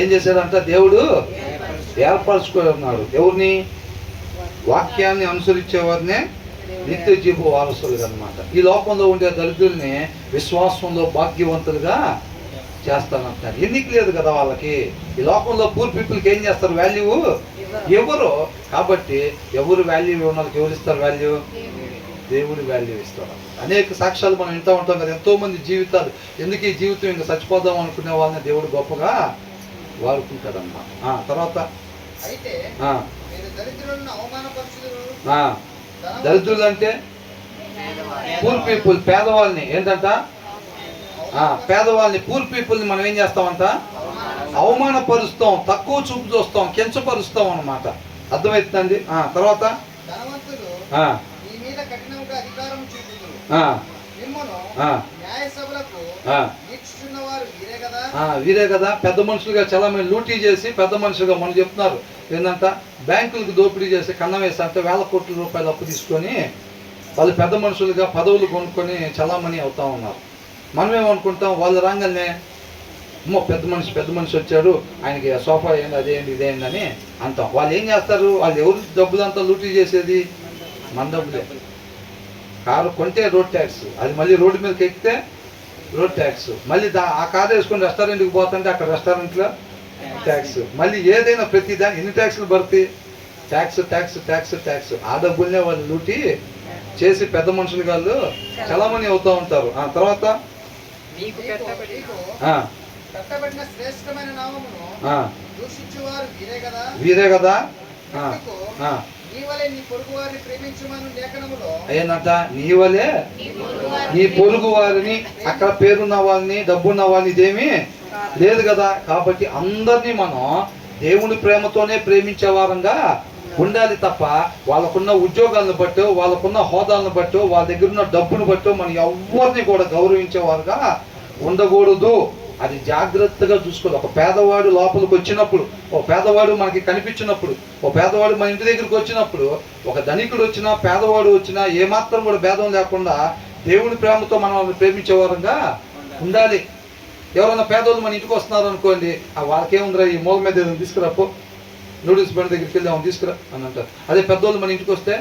ఏం చేశాడంట? దేవుడు ఏర్పరచుకున్నాడు. ఎవరిని? వాక్యాన్ని అనుసరించేవారినే నిత్య జీవ వారసులుగా అన్నమాట. ఈ లోకంలో ఉండే దరిద్రుల్ని విశ్వాసంలో భాగ్యవంతులుగా చేస్తానంటారు. ఎన్నిక లేదు కదా వాళ్ళకి. ఈ లోకంలో పూర్ పీపుల్కి ఏం చేస్తారు? వాల్యూ ఎవరు. కాబట్టి ఎవరు వాల్యూ ఇవ్వని వాళ్ళకి ఎవరు ఇస్తారు వాల్యూ? దేవుడు వాల్యూ ఇస్తాడు. అనేక సాక్ష్యాలు మనం వింటూ ఉంటాం కదా. ఎంతో మంది జీవితాలు ఎందుకు ఈ జీవితం ఇంకా చచ్చిపోదాం అనుకునే వాళ్ళని దేవుడు గొప్పగా వాడుకుంటాడు అన్నమాట. తర్వాత దరిద్రులు అంటే పూర్ పీపుల్, పేదవాళ్ళని. ఏంటంట? పేదవాళ్ళని, పూర్ పీపుల్ని మనం ఏం చేస్తామంట? అవమానపరుస్తాం, తక్కువ చూపు చూస్తాం, కించపరుస్తాం అన్నమాట. అర్థమవుతుందండి? తర్వాత వీరే కదా పెద్ద మనుషులుగా చాలా మంది లూటీ చేసి పెద్ద మనుషులుగా మనం చెప్తున్నారు ఏంటంట బ్యాంకులకు దోపిడీ చేసి కన్నం వేసి అంటే వేల కోట్ల రూపాయలు అప్పు తీసుకొని వాళ్ళు పెద్ద మనుషులుగా పదవులు కొనుక్కొని చలామణి అవుతా ఉన్నారు. మనమేమనుకుంటాం వాళ్ళు రాగానే అమ్మో పెద్ద మనిషి వచ్చాడు ఆయనకి సోఫా ఏంది అదేంటి ఇదేందని అంటాం. వాళ్ళు ఏం చేస్తారు, వాళ్ళు ఎవరు డబ్బులంతా లూటీ చేసేది మన డబ్బులే. కారు కొంటే రోడ్ ట్యాక్స్, అది మళ్ళీ రోడ్డు మీదకి ఎక్కితే రోడ్ ట్యాక్స్, మళ్ళీ ఆ కారు వేసుకొని రెస్టారెంట్కి పోతుంటే అక్కడ రెస్టారెంట్లో ట్యాక్స్, మళ్ళీ ఏదైనా ప్రతి దానికి ఎన్ని ట్యాక్స్లు పడతాయి, ట్యాక్స్ ట్యాక్స్ ట్యాక్స్ ట్యాక్స్. ఆ డబ్బులనే వాళ్ళు లూటీ చేసి పెద్ద మనుషులు వాళ్ళు చలామణి అవుతూ ఉంటారు. ఆ తర్వాత వీరే కదా ఏంటంట నీవలే నీ పొరుగు వారిని, అక్కడ పేరున్న వాళ్ళని డబ్బున్న వాళ్ళని ఇదేమీ లేదు కదా. కాబట్టి అందరినీ మనం దేవుని ప్రేమతోనే ప్రేమించే వారంగా ఉండాలి తప్ప వాళ్ళకున్న ఉద్యోగాలను బట్టో వాళ్ళకున్న హోదాలను బట్టో వాళ్ళ దగ్గర ఉన్న డబ్బును బట్టో మనం ఎవరిని కూడా గౌరవించేవారుగా ఉండకూడదు. అది జాగ్రత్తగా చూసుకోవాలి. ఒక పేదవాడు లోపలికి వచ్చినప్పుడు, ఒక పేదవాడు మనకి కనిపించినప్పుడు, ఒక పేదవాడు మన ఇంటి దగ్గరికి వచ్చినప్పుడు, ఒక ధనికుడు వచ్చినా పేదవాడు వచ్చినా ఏమాత్రం కూడా భేదం లేకుండా దేవుని ప్రేమతో మనం ప్రేమించే వారంగా ఉండాలి. ఎవరైనా పేదవాళ్ళు మన ఇంటికి వస్తున్నారు అనుకోండి, వాళ్ళకేముందిరా ఈ మూల మీద ఏదైనా తీసుకురాపో, నూడిల్స్ బండి దగ్గరికి వెళ్ళి ఆమె తీసుకురా అని అంటారు. అదే పెద్దవాళ్ళు మన ఇంటికి వస్తే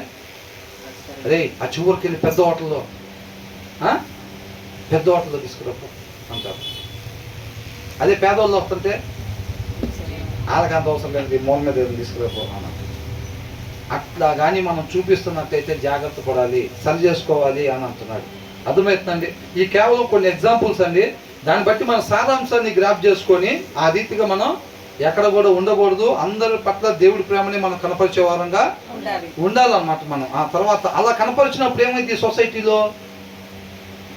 అరే ఆ చివరికి వెళ్ళి పెద్ద హోటల్లో తీసుకురాపో అంటారు. అదే పేదవాళ్ళు వస్తుంటే వాళ్ళకి అంత అవసరం లేదు, మూల మీద ఏదైనా తీసుకురాపో అని అంటారు. అట్లా కానీ మనం చూపిస్తున్నట్టయితే జాగ్రత్త పడాలి, సరి చేసుకోవాలి అని అంటున్నాడు. అర్థమవుతుందండి. ఈ కేవలం కొన్ని ఎగ్జాంపుల్స్ అండి. దాన్ని బట్టి మన సారాంశాన్ని గ్రాప్ చేసుకొని ఆ రీతిగా మనం ఎక్కడ కూడా ఉండకూడదు. అందరి పట్ల దేవుడి ప్రేమని మనం కనపరిచే వారంగా ఉండాలన్నమాట మనం. ఆ తర్వాత అలా కనపరిచినప్పుడు ఏమైంది, సొసైటీలో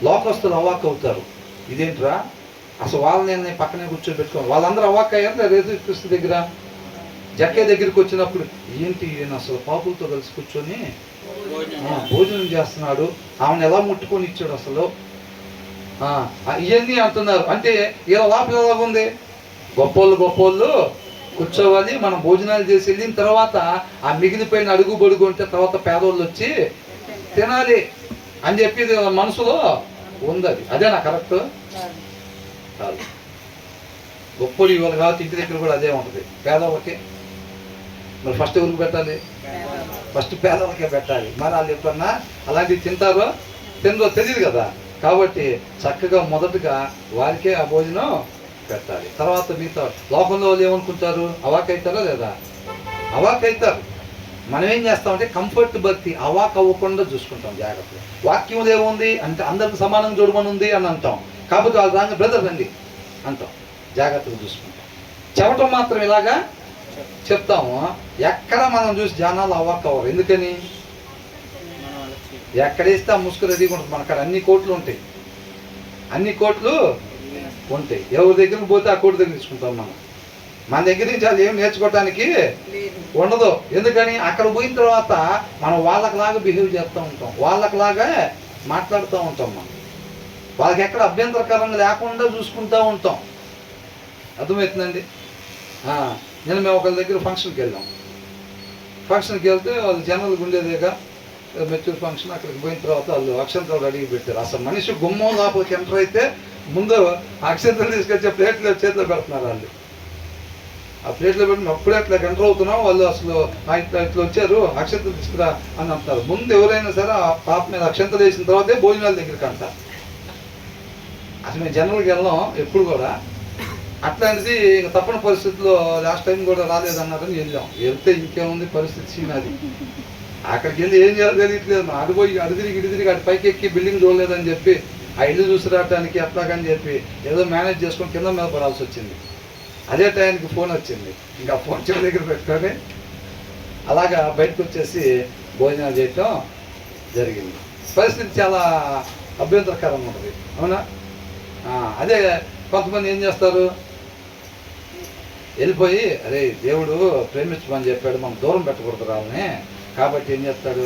లోకస్తులు అవాక్ అవుతారు. ఇదేంట్రా అసలు వాళ్ళని పక్కనే కూర్చోబెట్టుకోవాలి, వాళ్ళందరూ అవాక్ అయ్యారు. యేసుక్రీస్తు దగ్గర జక్కే దగ్గరికి వచ్చినప్పుడు ఏంటి ఈయన అసలు పాపులతో కలిసి కూర్చొని భోజనం చేస్తున్నాడు, ఆమెను ఎలా ముట్టుకొని ఇచ్చాడు అసలు, ఇవన్నీ అంటున్నారు. అంటే ఇలా లోపల ఎలాగుంది, గొప్పోళ్ళు కూర్చోవాలి, మనం భోజనాలు చేసి వెళ్ళిన తర్వాత ఆ మిగిలిపోయిన అడుగు బడుగు ఉంటే తర్వాత పేదోళ్ళు వచ్చి తినాలి అని చెప్పి మనసులో ఉంది. అదేనా కరెక్ట్ కాదు. గొప్పలు ఇవ్వాలి కాబట్టి ఇంటి దగ్గర కూడా అదే ఉంటుంది. పేదవాళ్ళకి మరి ఫస్ట్ ఎవరికి పెట్టాలి, ఫస్ట్ పేదవాళ్ళకే పెట్టాలి. మరి వాళ్ళు ఎప్పుడన్నా అలాంటివి తింటారో తినరో తెలియదు కదా. కాబట్టి చక్కగా మొదటగా వారికే ఆ భోజనం పెట్టాలి. తర్వాత మిగతా లోకంలో వాళ్ళు ఏమనుకుంటారు, అవాక్ అవుతారా లేదా, అవాక్ అవుతారు. మనం ఏం చేస్తామంటే కంఫర్ట్ బట్టి అవాక్ అవ్వకుండా చూసుకుంటాం జాగ్రత్తగా. వాక్యంలో ఏముంది అంటే అందరికి సమానంగా చూడమని ఉంది అని అంటాం. కాబట్టి వాళ్ళు రాగా బ్రదర్ రండి అంటాం, జాగ్రత్తగా చూసుకుంటాం. చెప్పటం మాత్రం ఇలాగా చెప్తాము. ఎక్కడ మనం చూసి జనాలు అవాక్ అవ్వరు. ఎందుకని ఎక్కడేస్తే ఆ ముసుగు రెడీగా ఉంటుంది. మన అక్కడ అన్ని కోట్లు ఉంటాయి, అన్ని కోట్లు ఉంటాయి. ఎవరి దగ్గరికి పోతే ఆ కోటి దగ్గర తీసుకుంటాం. మన దగ్గర నుంచి అది ఏం నేర్చుకోవటానికి ఉండదు. ఎందుకని అక్కడ పోయిన తర్వాత మనం వాళ్ళకిలాగా బిహేవ్ చేస్తూ ఉంటాం, వాళ్ళకిలాగా మాట్లాడుతూ ఉంటాం. మనం వాళ్ళకి ఎక్కడ అభ్యంతరకరంగా లేకుండా చూసుకుంటూ ఉంటాం. అర్థమవుతుందండి. నేను మేము ఒకరి దగ్గర ఫంక్షన్కి వెళ్ళాం. ఫంక్షన్కి వెళ్తే వాళ్ళు జనాలు ఉండేదేగా మెచ్యూర్ ఫంక్షన్. అక్కడికి పోయిన తర్వాత వాళ్ళు అక్షంతలు అడిగి పెట్టారు. అసలు మనిషి గుమ్మం లోపలికి ఎంటర్ అయితే ముందు అక్షంతలు తీసుకొచ్చే ప్లేట్లో చేతిలో పెడుతున్నారు. వాళ్ళు ఆ ప్లేట్లో పెట్టి అప్పుడే అట్లా ఎంటర్ అవుతున్నాం. వాళ్ళు అసలు ఇట్లా వచ్చారు అక్షంతలు తీసుకురా అని అంటారు. ముందు ఎవరైనా సరే ఆ పాప మీద అక్షంతలు వేసిన తర్వాతే భోజనాల దగ్గరికి అంటారు. అసలు మేము జనరల్కి వెళ్ళాం ఎప్పుడు కూడా. అట్లాంటిది ఇంకా తప్పని పరిస్థితుల్లో లాస్ట్ టైం కూడా రాలేదన్నారని వెళ్ళాం. వెళ్తే ఇంకేముంది పరిస్థితి సీనది. అక్కడికి వెళ్ళి ఏం చేయాలో తెలియట్లేదు. అడిపోయి అడిదిరిగి అటు పైకి ఎక్కి బిల్డింగ్ చూడలేదని చెప్పి ఆ ఇల్లు చూసి రావడానికి ఎట్లాగని చెప్పి ఏదో మేనేజ్ చేసుకొని కింద మీద పడాల్సి వచ్చింది. అదే టైంకి ఫోన్ వచ్చింది. ఇంకా ఫోన్ చెవి దగ్గర పెట్టుకొని అలాగా బయటకు వచ్చేసి భోజనాలు చేయటం జరిగింది. పరిస్థితి చాలా అభ్యంతరకరంగా ఉంటుంది. అవునా? అదే కొంతమంది ఏం చేస్తారు, వెళ్ళిపోయి అరే దేవుడు ప్రేమించమని చెప్పాడు, మనం దూరం పెట్టకూడదు వాళ్ళని, కాబట్టి ఏం చేస్తాడు?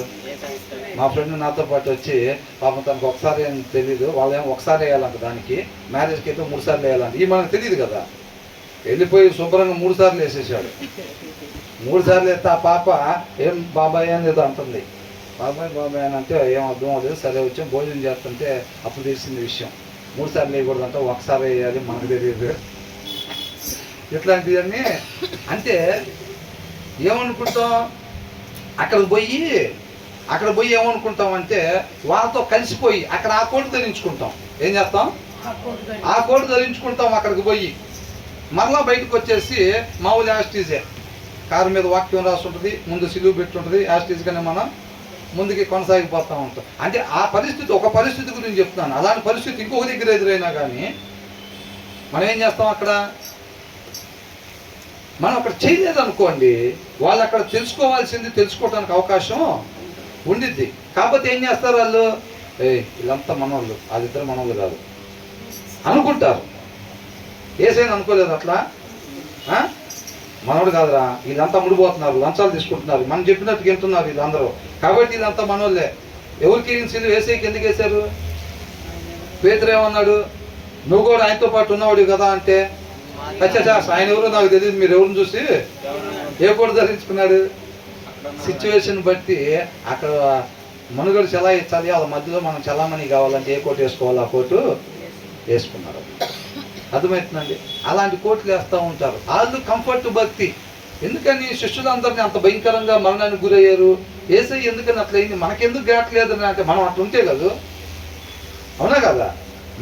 మా ఫ్రెండ్ నాతో పాటు వచ్చి పాపం తనకు ఒకసారి అని తెలీదు, వాళ్ళేమో ఒకసారి వేయాలంట, దానికి మ్యారేజ్కి అయితే 3 సార్లు వేయాలంట. ఈ మనకు తెలియదు కదా, వెళ్ళిపోయి శుభ్రంగా 3 సార్లు వేసేసాడు. 3 సార్లు వేస్తే ఆ పాప ఏం బాబాయ్ అని ఏదో అంటుంది. బాబాయ్ అని అంటే ఏం అర్థం అవ్వలేదు. సరే వచ్చాం భోజనం చేస్తుంటే అప్పుడు తెలిసింది విషయం. 3 సార్లు వేయకూడదంటే ఒకసారి వేయాలి, మనకు తెలియదు. ఇట్లాంటివన్నీ అంటే ఏమనుకుంటాం, అక్కడికి పోయి ఏమనుకుంటాం అంటే వాళ్ళతో కలిసిపోయి అక్కడ ఆ కోటు ధరించుకుంటాం. ఏం చేస్తాం? ఆ కోటు ధరించుకుంటాం. అక్కడికి పోయి మరలా బయటకు వచ్చేసి మామూలు యాస్టీజే, కారు మీద వాక్యం రాసి ఉంటుంది, ముందు సిలువు పెట్టి ఉంటుంది, యాస్టీజ్గానే మనం ముందుకి కొనసాగిపోతూ ఉంటాం. అంటే ఆ పరిస్థితి, ఒక పరిస్థితి గురించి చెప్తున్నాను. అలాంటి పరిస్థితి ఇంకొక దగ్గర ఎదురైనా కానీ మనం ఏం చేస్తాం? మనం అక్కడ చేయలేదు అనుకోండి, వాళ్ళు అక్కడ తెలుసుకోవాల్సింది తెలుసుకోవడానికి అవకాశం ఉండిద్ది. కాకపోతే ఏం చేస్తారు వాళ్ళు? వీళ్ళంతా మనోళ్ళు, వాళ్ళిద్దరు మనోళ్ళు కాదు అనుకుంటారు. ఏసైనా అనుకోలేదు అట్లా. మనోడు కాదురా, వీళ్ళంతా ముడిపోతున్నారు, లంచాలు తీసుకుంటున్నారు, మనం చెప్పినట్టు గెంటున్నారు వీళ్ళందరూ, కాబట్టి వీళ్ళంతా మనోళ్ళే. ఎవరికి సిలువ ఏసైకి ఎందుకు వేశారు? పేతురు ఏమన్నాడు? నువ్వు కూడా ఆయనతో పాటు ఉన్నవాడు కదా అంటే, అచ్చా ఆయన ఎవరో నాకు తెలియదు, మీరు ఎవరిని చూసి ఏ కోటు ధరించుకున్నాడు? సిచ్యువేషన్ బట్టి అక్కడ మనుగడ చెలాయించాలి, వాళ్ళ మధ్యలో మనం చలామణి కావాలంటే ఏ కోటు వేసుకోవాలి, ఆ కోటు వేసుకున్నారు. అర్థమవుతుందండి? అలాంటి కోట్లు వేస్తూ ఉంటారు వాళ్ళు. కంఫర్ట్ భక్తి. ఎందుకని శిష్యులందరినీ అంత భయంకరంగా మరణానికి గురయ్యారు? ఏసై ఎందుకని అట్లయింది? మనకెందుకు గాట్లేదని అంటే మనం అట్లుంటే కదా, అవునా కదా?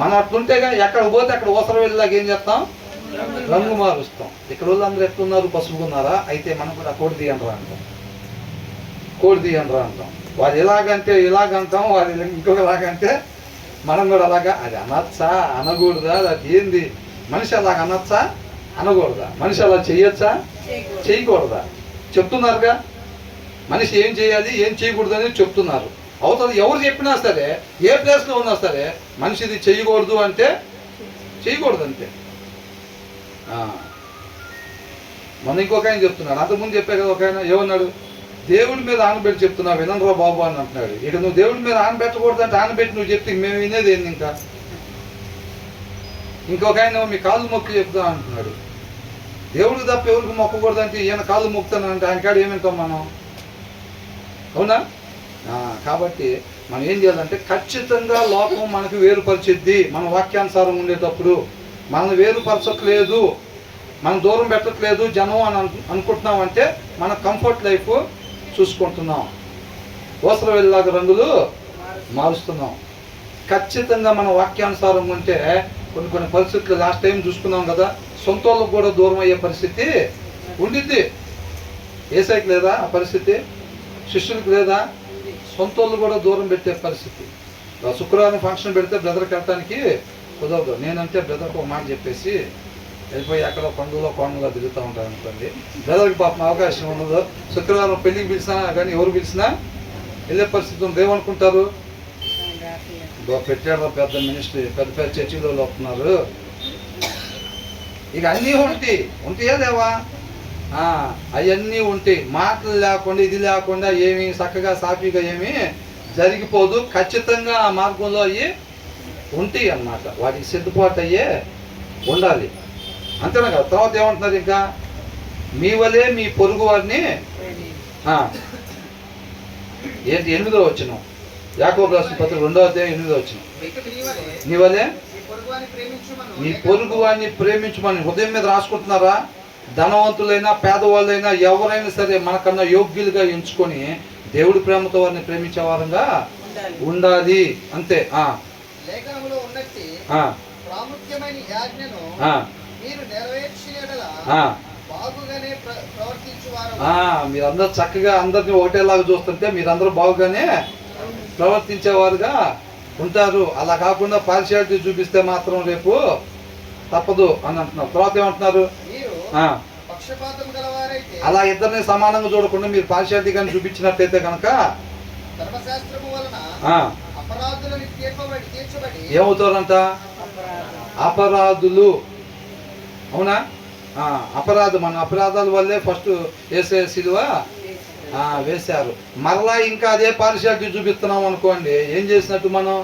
మనం అట్లుంటేగా ఎక్కడికి పోతే అక్కడ ఓసరం వెళ్ళాక ఏం చేస్తాం? రంగు మారుస్తాం. ఇక్కడ వాళ్ళందరూ ఎట్లున్నారు? పసుపుకున్నారా? అయితే మనం కూడా కోడి తీయండ్రా అంటాం, కోడి తీయండ్రా అంటాం. వాళ్ళు ఇలాగంటే ఇలాగంటాం, వాళ్ళు ఇంకొకలాగంటే మనం కూడా అలాగా. అది అనొచ్చా అనకూడదా? అది ఏంది? మనిషి అలాగ అనొచ్చా అనకూడదా? మనిషి అలా చెయ్యొచ్చా చేయకూడదా? చెప్తున్నారుగా మనిషి ఏం చేయాలి ఏం చేయకూడదు అనేది చెప్తున్నారు. అవతల ఎవరు చెప్పినా సరే, ఏ ప్లేస్లో ఉన్నా సరే, మనిషి ఇది చేయకూడదు అంటే చేయకూడదు అంతే. మొన్న ఇంకొక ఆయన చెప్తున్నాడు, అంతకుముందు చెప్పే కదా ఒక ఆయన ఏమన్నాడు? దేవుడి మీద ఆనబెట్టి చెప్తున్నావు, వినరా బాబు అని అంటున్నాడు. ఇక నువ్వు దేవుడి మీద ఆనబెట్టకూడదు అంటే ఆనబెట్టి నువ్వు చెప్తే మేము వినేది ఏంది? ఇంకొక ఆయన మీ కాళ్ళు మొక్కి చెప్తా అంటున్నాడు. దేవుడికి తప్ప ఎవరికి మొక్కకూడదు అంటే ఈయన కాళ్ళు మొక్కుతానంటే ఆయన కాడ ఏమింటాం మనం? అవునా? కాబట్టి మనం ఏం చేయాలంటే ఖచ్చితంగా లోకం మనకు వేరుపరిచిద్ది. మన వాక్యానుసారం ఉండేటప్పుడు మనం వేరుపరచట్లేదు, మనం దూరం పెట్టట్లేదు జనం అని అనుకుంటున్నామంటే మన కంఫర్ట్ లైఫ్ చూసుకుంటున్నాం, ఓసర వెళ్ళలాగా రంగులు మారుస్తున్నాం. ఖచ్చితంగా మన వాక్యానుసారం ఉంటే కొన్ని పరిస్థితులు లాస్ట్ టైం చూసుకున్నాం కదా, సొంత వాళ్ళకు కూడా దూరం అయ్యే పరిస్థితి ఉండిద్ది. ఏసైకి లేదా ఆ పరిస్థితి? శిష్యులకు లేదా? సొంత వాళ్ళు కూడా దూరం పెట్టే పరిస్థితి. శుక్రవారం ఫంక్షన్ పెడితే బ్రదర్కి వెళ్ళటానికి కుదరదు. నేనంటే బ్రదర్కి ఒక మాట చెప్పేసి వెళ్ళిపోయి అక్కడ కొండలో తిరుగుతూ ఉంటాను అనుకోండి. బ్రదర్కి పాపం అవకాశం ఉండదు. శుక్రవారం పెళ్ళికి పిలిచినా కానీ ఎవరు పిలిచినా వెళ్ళే పరిస్థితి ఉంది. ఏమనుకుంటారు? పెట్టాడు పెద్ద మినిస్ట్రీ, పెద్ద పెద్ద చర్చిలో వస్తున్నారు, ఇక అన్నీ ఉంటాయా లేవా? అవన్నీ ఉంటాయి. మాటలు లేకుండా ఇది లేకుండా ఏమి చక్కగా సాఫీగా ఏమి జరిగిపోదు. ఖచ్చితంగా ఆ మార్గంలో అవి ఉంటాయి అన్నమాట. వాటికి సిద్ధపాటు అయ్యే ఉండాలి, అంతేనా కదా? తర్వాత ఏమంటున్నారు ఇంకా? మీ వలే మీ పొరుగు వారిని ఏంటి 8వ వచనం, యాకోబు రాసిన పత్రిక 2వ అధ్యాయం 8వ వచనం. నీ వలే నీ పొరుగు వారిని ప్రేమించమని హృదయం మీద రాసుకుంటున్నారా? ధనవంతులైనా పేదవాళ్ళైనా ఎవరైనా సరే మనకన్నా యోగ్యులుగా ఎంచుకొని దేవుడి ప్రేమతో వారిని ప్రేమించే వారంగా ఉండాలి, అంతే. మీరందరూ చక్కగా అందరినీ ఒకటేలాగా చూస్తుంటే మీరందరూ బాగుగానే ప్రవర్తించేవారుగా ఉంటారు. అలా కాకుండా పార్షియాలిటీ చూపిస్తే మాత్రం రేపు తప్పదు అని అంటున్నారు. తర్వాత ఏమంటున్నారు? అలా ఇద్దరిని సమానంగా చూడకుండా మీరు పార్షియాలిటీ కానీ చూపించినట్టయితే కనుక ఏమవుతారంట? అపరాధులు. అవునా? మన అపరాధాల వల్లే ఫస్ట్ యేసయ్య సిలువ వేశారు. మరలా ఇంకా అదే పార్షియాలిటీ చూపిస్తున్నాం అనుకోండి, ఏం చేసినట్టు మనం?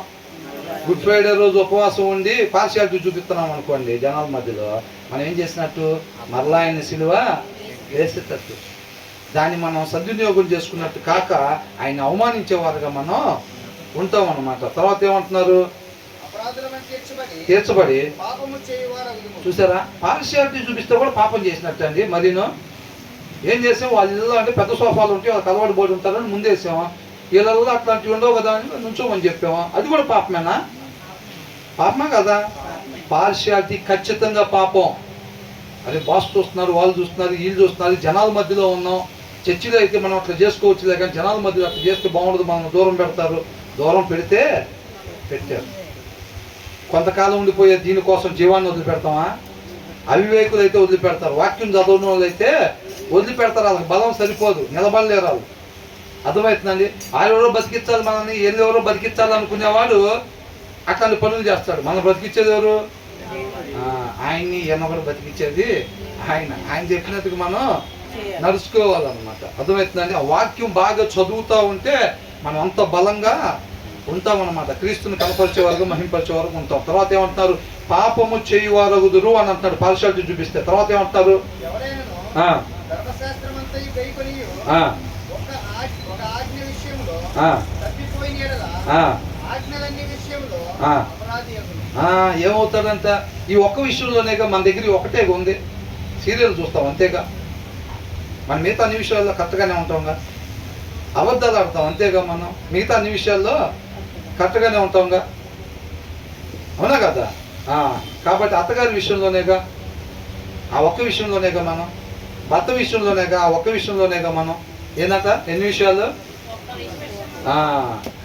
గుడ్ ఫ్రైడే రోజు ఉపవాసం ఉండి పార్షియాలిటీ చూపిస్తున్నాం అనుకోండి జనాల మధ్యలో, మనం ఏం చేసినట్టు? మరలా ఆయన సిలువ వేసేటట్టు. దాన్ని మనం సద్వినియోగం చేసుకున్నట్టు కాక ఆయన అవమానించేవారుగా మనం ఉంటాం అన్నమాట. తర్వాత ఏమంటున్నారు? తీర్చబడి. చూసారా, పార్షియాలిటీ చూపిస్తే కూడా పాపం చేసినట్టు అండి. మరీను ఏం చేసాం? వాళ్ళ ఇళ్ళలో అంటే పెద్ద సోఫాలు ఉంటాయి, వాళ్ళకి అలవాటు పడి ఉంటారని ముందేసాము. వీళ్ళల్లో అట్లాంటివి ఉండవు కదా అని నుంచోమని చెప్పాము. అది కూడా పాపమేనా? పాపమే కదా. పార్షియాలిటీ ఖచ్చితంగా పాపం. అదే బాస్ చూస్తున్నారు, వాళ్ళు చూస్తున్నారు, వీళ్ళు చూస్తున్నారు, జనాల మధ్యలో ఉన్నాం. చర్చిలో అయితే మనం అట్లా చేసుకోవచ్చులే, కానీ జనాల మధ్యలో అట్లా చేస్తే బాగుండదు, మనం దూరం పెడతారు. దూరం పెడితే పెట్టారు. కొంతకాలం ఉండిపోయే దీనికోసం జీవాన్ని వదిలిపెడతామా? అవివేకులు అయితే వదిలిపెడతారు. వాక్యం చదవని వాళ్ళు అయితే వదిలిపెడతారు. వాళ్ళకి బలం సరిపోదు, నిలబడలేరు వాళ్ళు. అర్థమవుతుందండి? ఎవరో బతికించాలి మనల్ని, ఎవరో బతికించాలి అనుకునేవాడు అట్లాంటి పనులు చేస్తాడు. మనం బతికించేది ఎవరు? ఆయన్ని కూడా బతికించేది ఆయన చెప్పినట్టుగా మనం నడుచుకోవాలన్నమాట. అర్థమవుతుందండి? ఆ వాక్యం బాగా చదువుతూ ఉంటే మనం అంత బలంగా ఉంటాం అన్నమాట. క్రీస్తుని కనపరిచే వరకు, మహింపరిచే వరకు ఉంటాం. తర్వాత ఏమంటున్నారు? పాపము చేయువారగుదురు అని అంటున్నాడు పార్షియాలిటీ చూపిస్తే. తర్వాత ఏమంటున్నారు? ఏమవుతాడంట? ఈ ఒక్క విషయంలోనేగా మన దగ్గర ఒకటే ఉంది, సీరియల్ చూస్తాం అంతేగా. మన మిగతా అన్ని విషయాల్లో కరెక్ట్గానే ఉంటాంగా. అబద్ధాలు ఆడతాం అంతేగా. మనం మిగతా అన్ని విషయాల్లో కరెక్ట్గానే ఉంటాంగా, అవునా కదా? కాబట్టి అత్తగారి విషయంలోనేగా, ఆ ఒక్క విషయంలోనేగా మనం, భర్త విషయంలోనేగా, ఆ ఒక్క విషయంలోనేగా మనం. ఏంటంట? ఎన్ని విషయాలు?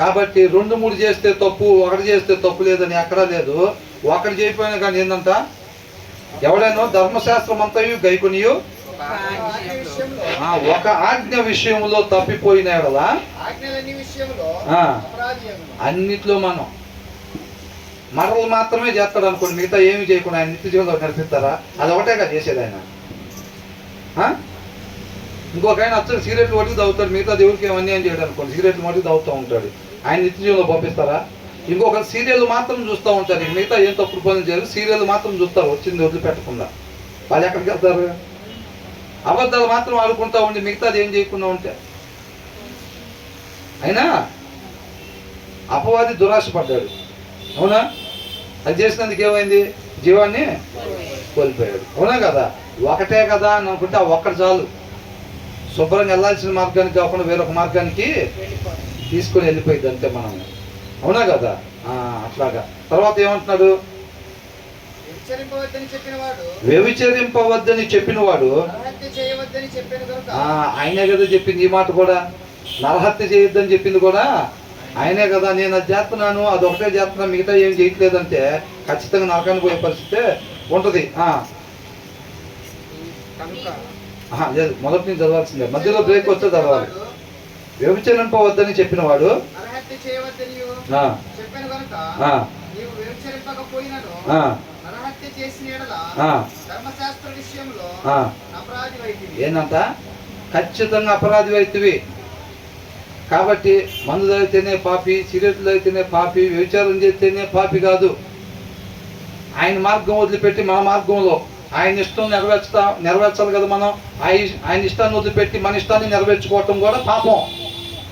కాబట్టి 2, 3 చేస్తే తప్పు, 1 చేస్తే తప్పు లేదని ఎక్కడా లేదు. 1 చేయకపోయినా కానీ ఏంటంట? ఎవడైనా ధర్మశాస్త్రం అంతయు గైకొనియు ఒక ఆజ్ఞ విషయంలో తప్పిపోయిన ఎడలా అన్నిట్లో మనం మరలు మాత్రమే చేస్తాడు అనుకోండి, మిగతా ఏమి చేయకుండా ఆయన నిత్య జీవనంలో నడిపిస్తారా? అది ఒకటేగా చేసేది ఆయన. ఇంకొక ఆయన వచ్చాడు సిగరెట్లు మటుకు తాగుతాడు, మిగతా దేవుడికి ఏమన్నీ ఏం చేయడం అనుకోండి, సిగరెట్లు మటుకు తాగుతూ ఉంటాడు, ఆయన నిత్య జీవనంలో పంపిస్తారా? ఇంకొక సీరియల్ మాత్రం చూస్తూ ఉంటారు, మిగతా ఏం తప్పుడు పనులు చేయరు, సీరియల్ మాత్రం చూస్తారు, వచ్చింది వదిలిపెట్టకుండా. వాళ్ళు ఎక్కడికి వెళ్తారు? అబద్ధాలు మాత్రం ఆడుకుంటూ ఉండి మిగతాది ఏం చేయకుండా ఉంటే. అయినా అపవాది దురాశపడ్డాడు, అవునా? అది చేసినందుకు ఏమైంది? జీవాన్ని కోల్పోయాడు, అవునా కదా? ఒకటే కదా అని అనుకుంటే ఆ ఒక్కటి చాలు, శుభ్రంగా వెళ్ళాల్సిన మార్గానికి కాకుండా వేరొక మార్గానికి తీసుకొని వెళ్ళిపోయింది అంతే మనం, అవునా కదా? అట్లాగా. తర్వాత ఏమంటున్నాడు? వ్యభిచరింపవద్దని చెప్పినవాడు ఆయనే కదా చెప్పింది. ఈ మాట కూడా నరహత్య చేయొద్దని చెప్పింది కూడా ఆయనే కదా. నేను అది చేస్తున్నాను, అది ఒకటే చేస్తున్నాను, మిగతా ఏం చేయట్లేదంటే ఖచ్చితంగా నరకానికి పోయే పరిస్థితి ఉంటుంది. లేదు, మొదటి నుంచి చదవాల్సిందే, మధ్యలో బ్రేక్ వస్తే చదవాలి. వ్యభిచరింపవద్దని చెప్పినవాడు ఏంటంట? ఖచ్చితంగా అపరాధి అయితివి. కాబట్టి మందు తాగితేనే పాపి, సిగరెట్లు తాగితేనే పాపి, వ్యభిచారం చేస్తేనే పాపి కాదు. ఆయన మార్గం వదిలిపెట్టి మన మార్గంలో ఆయన ఇష్టం నెరవేర్చాలి కదా మనం. ఆయన ఇష్టాన్ని వదిలిపెట్టి మన ఇష్టాన్ని నెరవేర్చుకోవటం కూడా పాపం.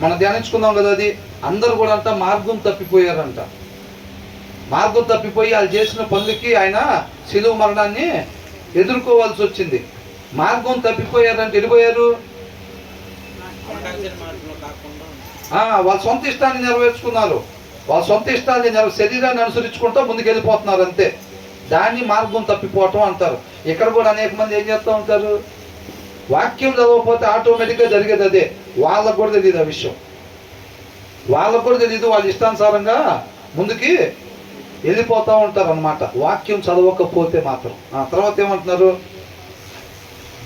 మనం ధ్యానించుకుందాం కదా. అది అందరూ కూడా అంట మార్గం తప్పిపోయారంట. మార్గం తప్పిపోయి వాళ్ళు చేసిన పనులకి ఆయన శిలువ మరణాన్ని ఎదుర్కోవాల్సి వచ్చింది. మార్గం తప్పిపోయారంటే వెళ్ళిపోయారు, వాళ్ళ సొంత ఇష్టాన్ని నెరవేర్చుకున్నారు. వాళ్ళ సొంత ఇష్టాన్ని శరీరాన్ని అనుసరించుకుంటూ ముందుకు వెళ్ళిపోతున్నారు అంతే. దాన్ని మార్గం తప్పిపోవటం అంటారు. ఇక్కడ కూడా అనేక మంది ఏం చేస్తూ ఉంటారు, వాక్యం చదవకపోతే ఆటోమేటిక్గా జరిగేది అదే. వాళ్ళకు కూడా తెలియదు ఆ విషయం, వాళ్ళకు కూడా తెలియదు. వాళ్ళ ఇష్టానుసారంగా ముందుకి వెళ్ళిపోతూ ఉంటారు అన్నమాట, వాక్యం చదవకపోతే మాత్రం. తర్వాత ఏమంటున్నారు?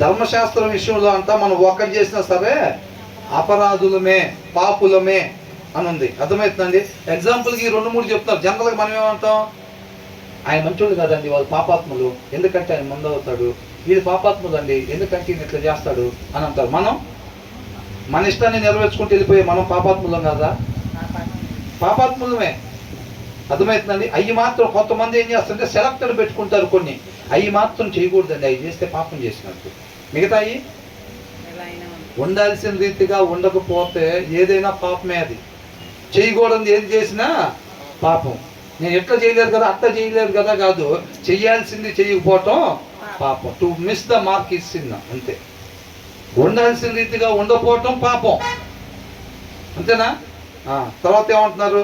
ధర్మశాస్త్రం విషయంలో అంతా మనం ఒక్కటి చేసినా సరే అపరాధులమే, పాపులమే అని ఉంది. అర్థమవుతుందండి? ఎగ్జాంపుల్కి 2, 3 చెప్తున్నారు. జనరల్గా మనం ఏమంటాం? ఆయన మంచోడు కాదండి, వాళ్ళు పాపాత్ములు, ఎందుకంటే ఆయన ముందవుతాడు. వీళ్ళు పాపాత్ములు అండి, ఎందుకంటే ఈయన ఇట్లా చేస్తాడు అని అంటారు. మనం మన ఇష్టాన్ని నెరవేర్చుకుంటూ వెళ్ళిపోయి మనం పాపాత్ములం కదా? పాపాత్ములమే. అర్థమవుతుందండి? అవి మాత్రం కొంతమంది ఏం చేస్తారంటే సెలెక్టెడ్ పెట్టుకుంటారు కొన్ని, అవి మాత్రం చేయకూడదండి. అవి చేస్తే పాపం చేసినట్టు. మిగతాయి ఉండాల్సిన రీతిగా ఉండకపోతే ఏదైనా పాపమే. అది చేయకూడదు, ఏది చేసినా పాపం. నేను ఎట్లా చేయలేదు కదా, అట్లా చేయలేదు కదా కాదు, చెయ్యాల్సింది చేయకపోవటం పాపం. To miss the mark is sin. అంతే. ఉండాల్సిన రీతిగా ఉండకపోవటం పాపం. అంతేనా? తర్వాత ఏమంటున్నారు?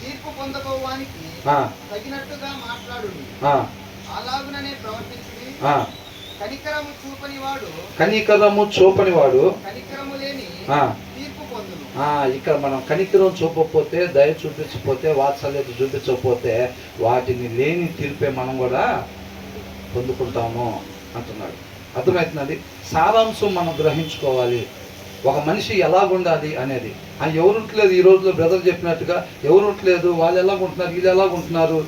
తీర్పు పొందబోవానికి తగినట్టుగా మాట్లాడుడి, అలాగుననే ప్రవర్తించుడి. కనికరము చూపని వాడు కనికరము లేని తీర్పు పొందును. ఇక్కడ మనం కనికరం చూపకపోతే, దయ చూపించకపోతే, వాత్సల్యత చూపించకపోతే వాటిని లేని తీర్పే మనం కూడా పొందుకుంటాము అంటున్నాడు. అర్థమవుతుందండి? సారాంశం మనం గ్రహించుకోవాలి. ఒక మనిషి ఎలాగుండాలి అనేది. ఎవరుంటలేదు ఈ రోజులో బ్రదర్ చెప్పినట్టుగా, ఎవరుంటలేదు, వాళ్ళు ఎలాగుంటున్నారు, వీళ్ళు ఎలాగుంటున్నారు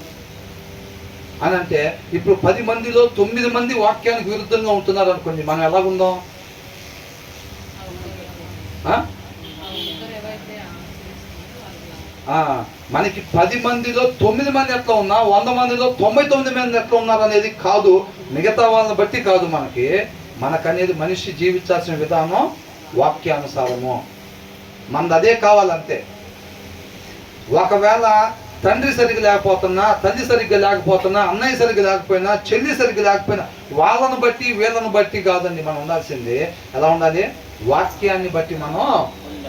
అని అంటే, ఇప్పుడు 10 మందిలో 9 మంది వాక్యానికి విరుద్ధంగా ఉంటున్నారు అనుకోండి, మనం ఎలాగుందాం? మనకి 10 మందిలో 9 మంది ఎట్లా ఉన్నా, 100 మందిలో 99 మంది ఎట్లా ఉన్నారు అనేది కాదు, మిగతా వాళ్ళని బట్టి కాదు. మనకనేది మనిషి జీవించాల్సిన విధానం వాక్యానుసారము. మనది అదే కావాలంతే. ఒకవేళ తండ్రి సరిగ్గా లేకపోతున్నా, తల్లి సరిగ్గా లేకపోతున్నా, అన్నయ్య సరిగ్గా లేకపోయినా, చెల్లి సరిగ్గా లేకపోయినా, వాళ్ళను బట్టి వీళ్ళను బట్టి కాదండి మనం ఉండాల్సింది. ఎలా ఉండాలి? వాక్యాన్ని బట్టి మనం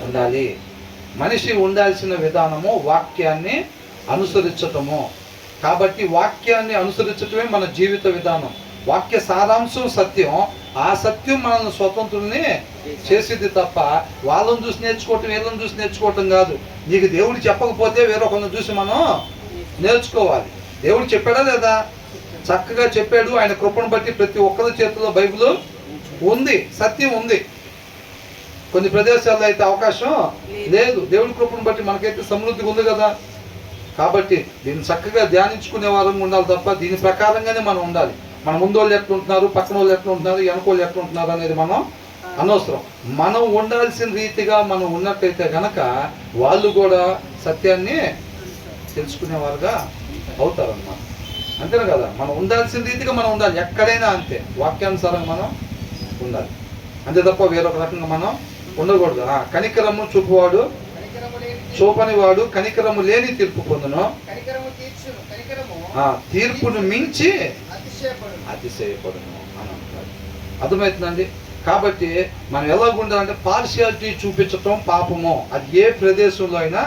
ఉండాలి. మనిషి ఉండాల్సిన విధానము వాక్యాన్ని అనుసరించటము. కాబట్టి వాక్యాన్ని అనుసరించటమే మన జీవిత విధానం. వాక్య సారాంశం సత్యం. ఆ సత్యం మనల్ని స్వతంత్రుల్ని చేసేది తప్ప వాళ్ళని చూసి నేర్చుకోవటం, వీళ్ళని చూసి నేర్చుకోవటం కాదు. నీకు దేవుడు చెప్పకపోతే వేరొకరిని చూసి మనం నేర్చుకోవాలి. దేవుడు చెప్పాడా లేదా? చక్కగా చెప్పాడు. ఆయన కృపను బట్టి ప్రతి ఒక్కరి చేతిలో బైబిల్ ఉంది, సత్యం ఉంది. కొన్ని ప్రదేశాల్లో అయితే అవకాశం లేదు. దేవుడి కృపను బట్టి మనకైతే సమృద్ధిగా ఉంది కదా. కాబట్టి దీన్ని చక్కగా ధ్యానించుకునే వారంగా ఉండాలి తప్ప దీని ప్రకారంగానే మనం ఉండాలి. మన ముందు వాళ్ళు ఎట్లా ఉంటున్నారు, పక్కన వాళ్ళు ఎట్లా ఉంటున్నారు, వెనకోళ్ళు ఎట్లా ఉంటున్నారు అనేది మనం అనవసరం. మనం ఉండాల్సిన రీతిగా మనం ఉన్నట్టయితే గనక వాళ్ళు కూడా సత్యాన్ని తెలుసుకునేవారుగా అవుతారన్నమాట. అంతేనా కదా? మనం ఉండాల్సిన రీతిగా మనం ఉండాలి. ఎక్కడైనా అంతే, వాక్యానుసారంగా మనం ఉండాలి. అంతే తప్ప వేరొక రకంగా మనం ఉండకూడదు. కనికరము చూపువాడు చూపని వాడు కనికరము లేని తీర్పు పొందును. తీర్పును మించి అతిశయపడును అని అంటారు. అర్థమవుతుందండి? కాబట్టి మనం ఎలాగుండాలంటే పార్షియాలిటీ చూపించటం పాపము. అది ఏ ప్రదేశంలో అయినా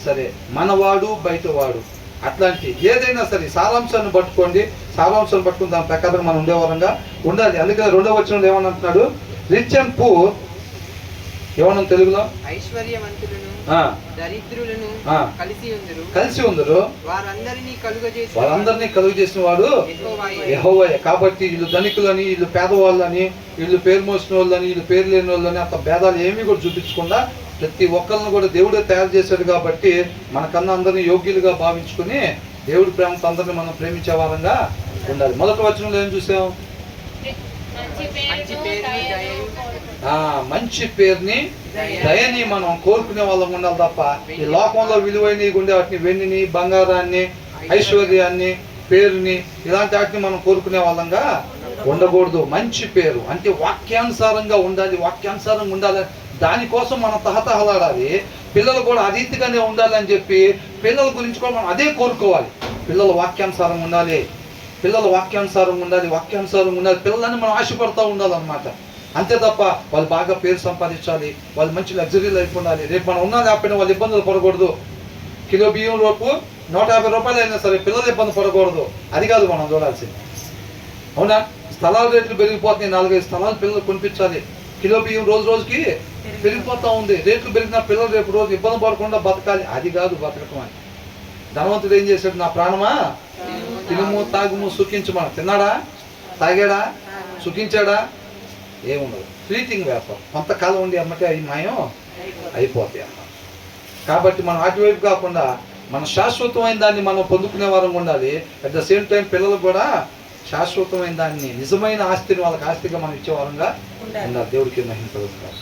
సరే, మనవాడు బయటవాడు అట్లాంటి ఏదైనా సరే సారాంశాన్ని పట్టుకోండి. సారాంశాన్ని పట్టుకుని దాని ప్రకారం మనం ఉండేవారంగా ఉండాలి. అందుకని 2వ వచనంలో ఏమని అంటున్నాడు? రిచ్ అండ్ పూర్ ఏమన్నా తెలుగులో? ఐశ్వర్యవంతులను దరిద్రులను కలిసి ఉందరు వారందరినీ కలుగ చేసిన వాడు యెహోవాయే. కాబట్టి వీళ్ళు ధనికులని, వీళ్ళు పేదవాళ్ళని, వీళ్ళు పేరు మోసిన వాళ్ళని, వీళ్ళు పేరు లేని వాళ్ళని అంత భేదాలు ఏమీ కూడా చూపించకుండా ప్రతి ఒక్కరిని కూడా దేవుడే తయారు చేశాడు. కాబట్టి మనకన్నా అందరినీ యోగ్యులుగా భావించుకుని దేవుడి ప్రేమతో అందరినీ మనం ప్రేమించే వారంగా ఉండాలి. మొదటి వచనంలో ఏం చూసాం? మంచి పేరుని, దయని మనం కోరుకునే వాళ్ళం ఉండాలి తప్ప ఈ లోకంలో విలువైనవి ఉండే వాటిని, వెన్నిని, బంగారాన్ని, ఐశ్వర్యాన్ని, పేరుని, ఇలాంటి వాటిని మనం కోరుకునే వాళ్ళంగా ఉండకూడదు. మంచి పేరు అంటే వాక్యానుసారంగా ఉండాలి. వాక్యానుసారంగా ఉండాలి. దానికోసం మనం తహతహలాడాలి. పిల్లలు కూడా ఆ రీతిగానే ఉండాలని చెప్పి పిల్లల గురించి కూడా మనం అదే కోరుకోవాలి. పిల్లలు వాక్యానుసారంగా ఉండాలి, పిల్లలు వాక్యానుసారంగా ఉండాలి, వాక్యానుసారంగా ఉండాలి. పిల్లలని మనం ఆశపడుతూ ఉండాలన్నమాట. అంతే తప్ప వాళ్ళు బాగా పేరు సంపాదించాలి, వాళ్ళు మంచి లగ్జరీ లైఫ్ ఉండాలి. రేపు మనం ఉన్నా లేకపోయినా వాళ్ళు ఇబ్బందులు పడకూడదు. కిలో బియ్యం రూపు 150 రూపాయలు అయినా సరే పిల్లలు ఇబ్బంది పడకూడదు. అది కాదు మనం చూడాల్సింది. అవునా? స్థలాల రేట్లు పెరిగిపోతున్నాయి. 4-5 స్థలాలు పిల్లలు కొనిపించాలి. కిలో బియ్యం రోజు రోజుకి పెరిగిపోతూ ఉంది. రేట్లు పెరిగిన పిల్లలు రేపు రోజు ఇబ్బంది పడకుండా బతకాలి. అది కాదు బతకటం అని. ధనవంతుడు ఏం చేశాడు? నా ప్రాణమా తినుము తాగుము సుఖించమా. తిన్నాడా? తాగాడా? సుఖించాడా? ఏముండదు. ఫ్లీటింగ్ వ్యాపారం. కొంతకాలం ఉండి అమ్మటే అవి మాయం అయిపోతాయి అన్నమాట. కాబట్టి మనం అటువైపు కాకుండా మన శాశ్వతమైన దాన్ని మనం పొందుకునే వారంగా ఉండాలి. అట్ ద సేమ్ టైం పిల్లలకు కూడా శాశ్వతమైన దాన్ని, నిజమైన ఆస్తిని వాళ్ళకి ఆస్తిగా మనం ఇచ్చే వారంగా ఉండాలి. దేవుడికి మహిమ కలుగుతారు.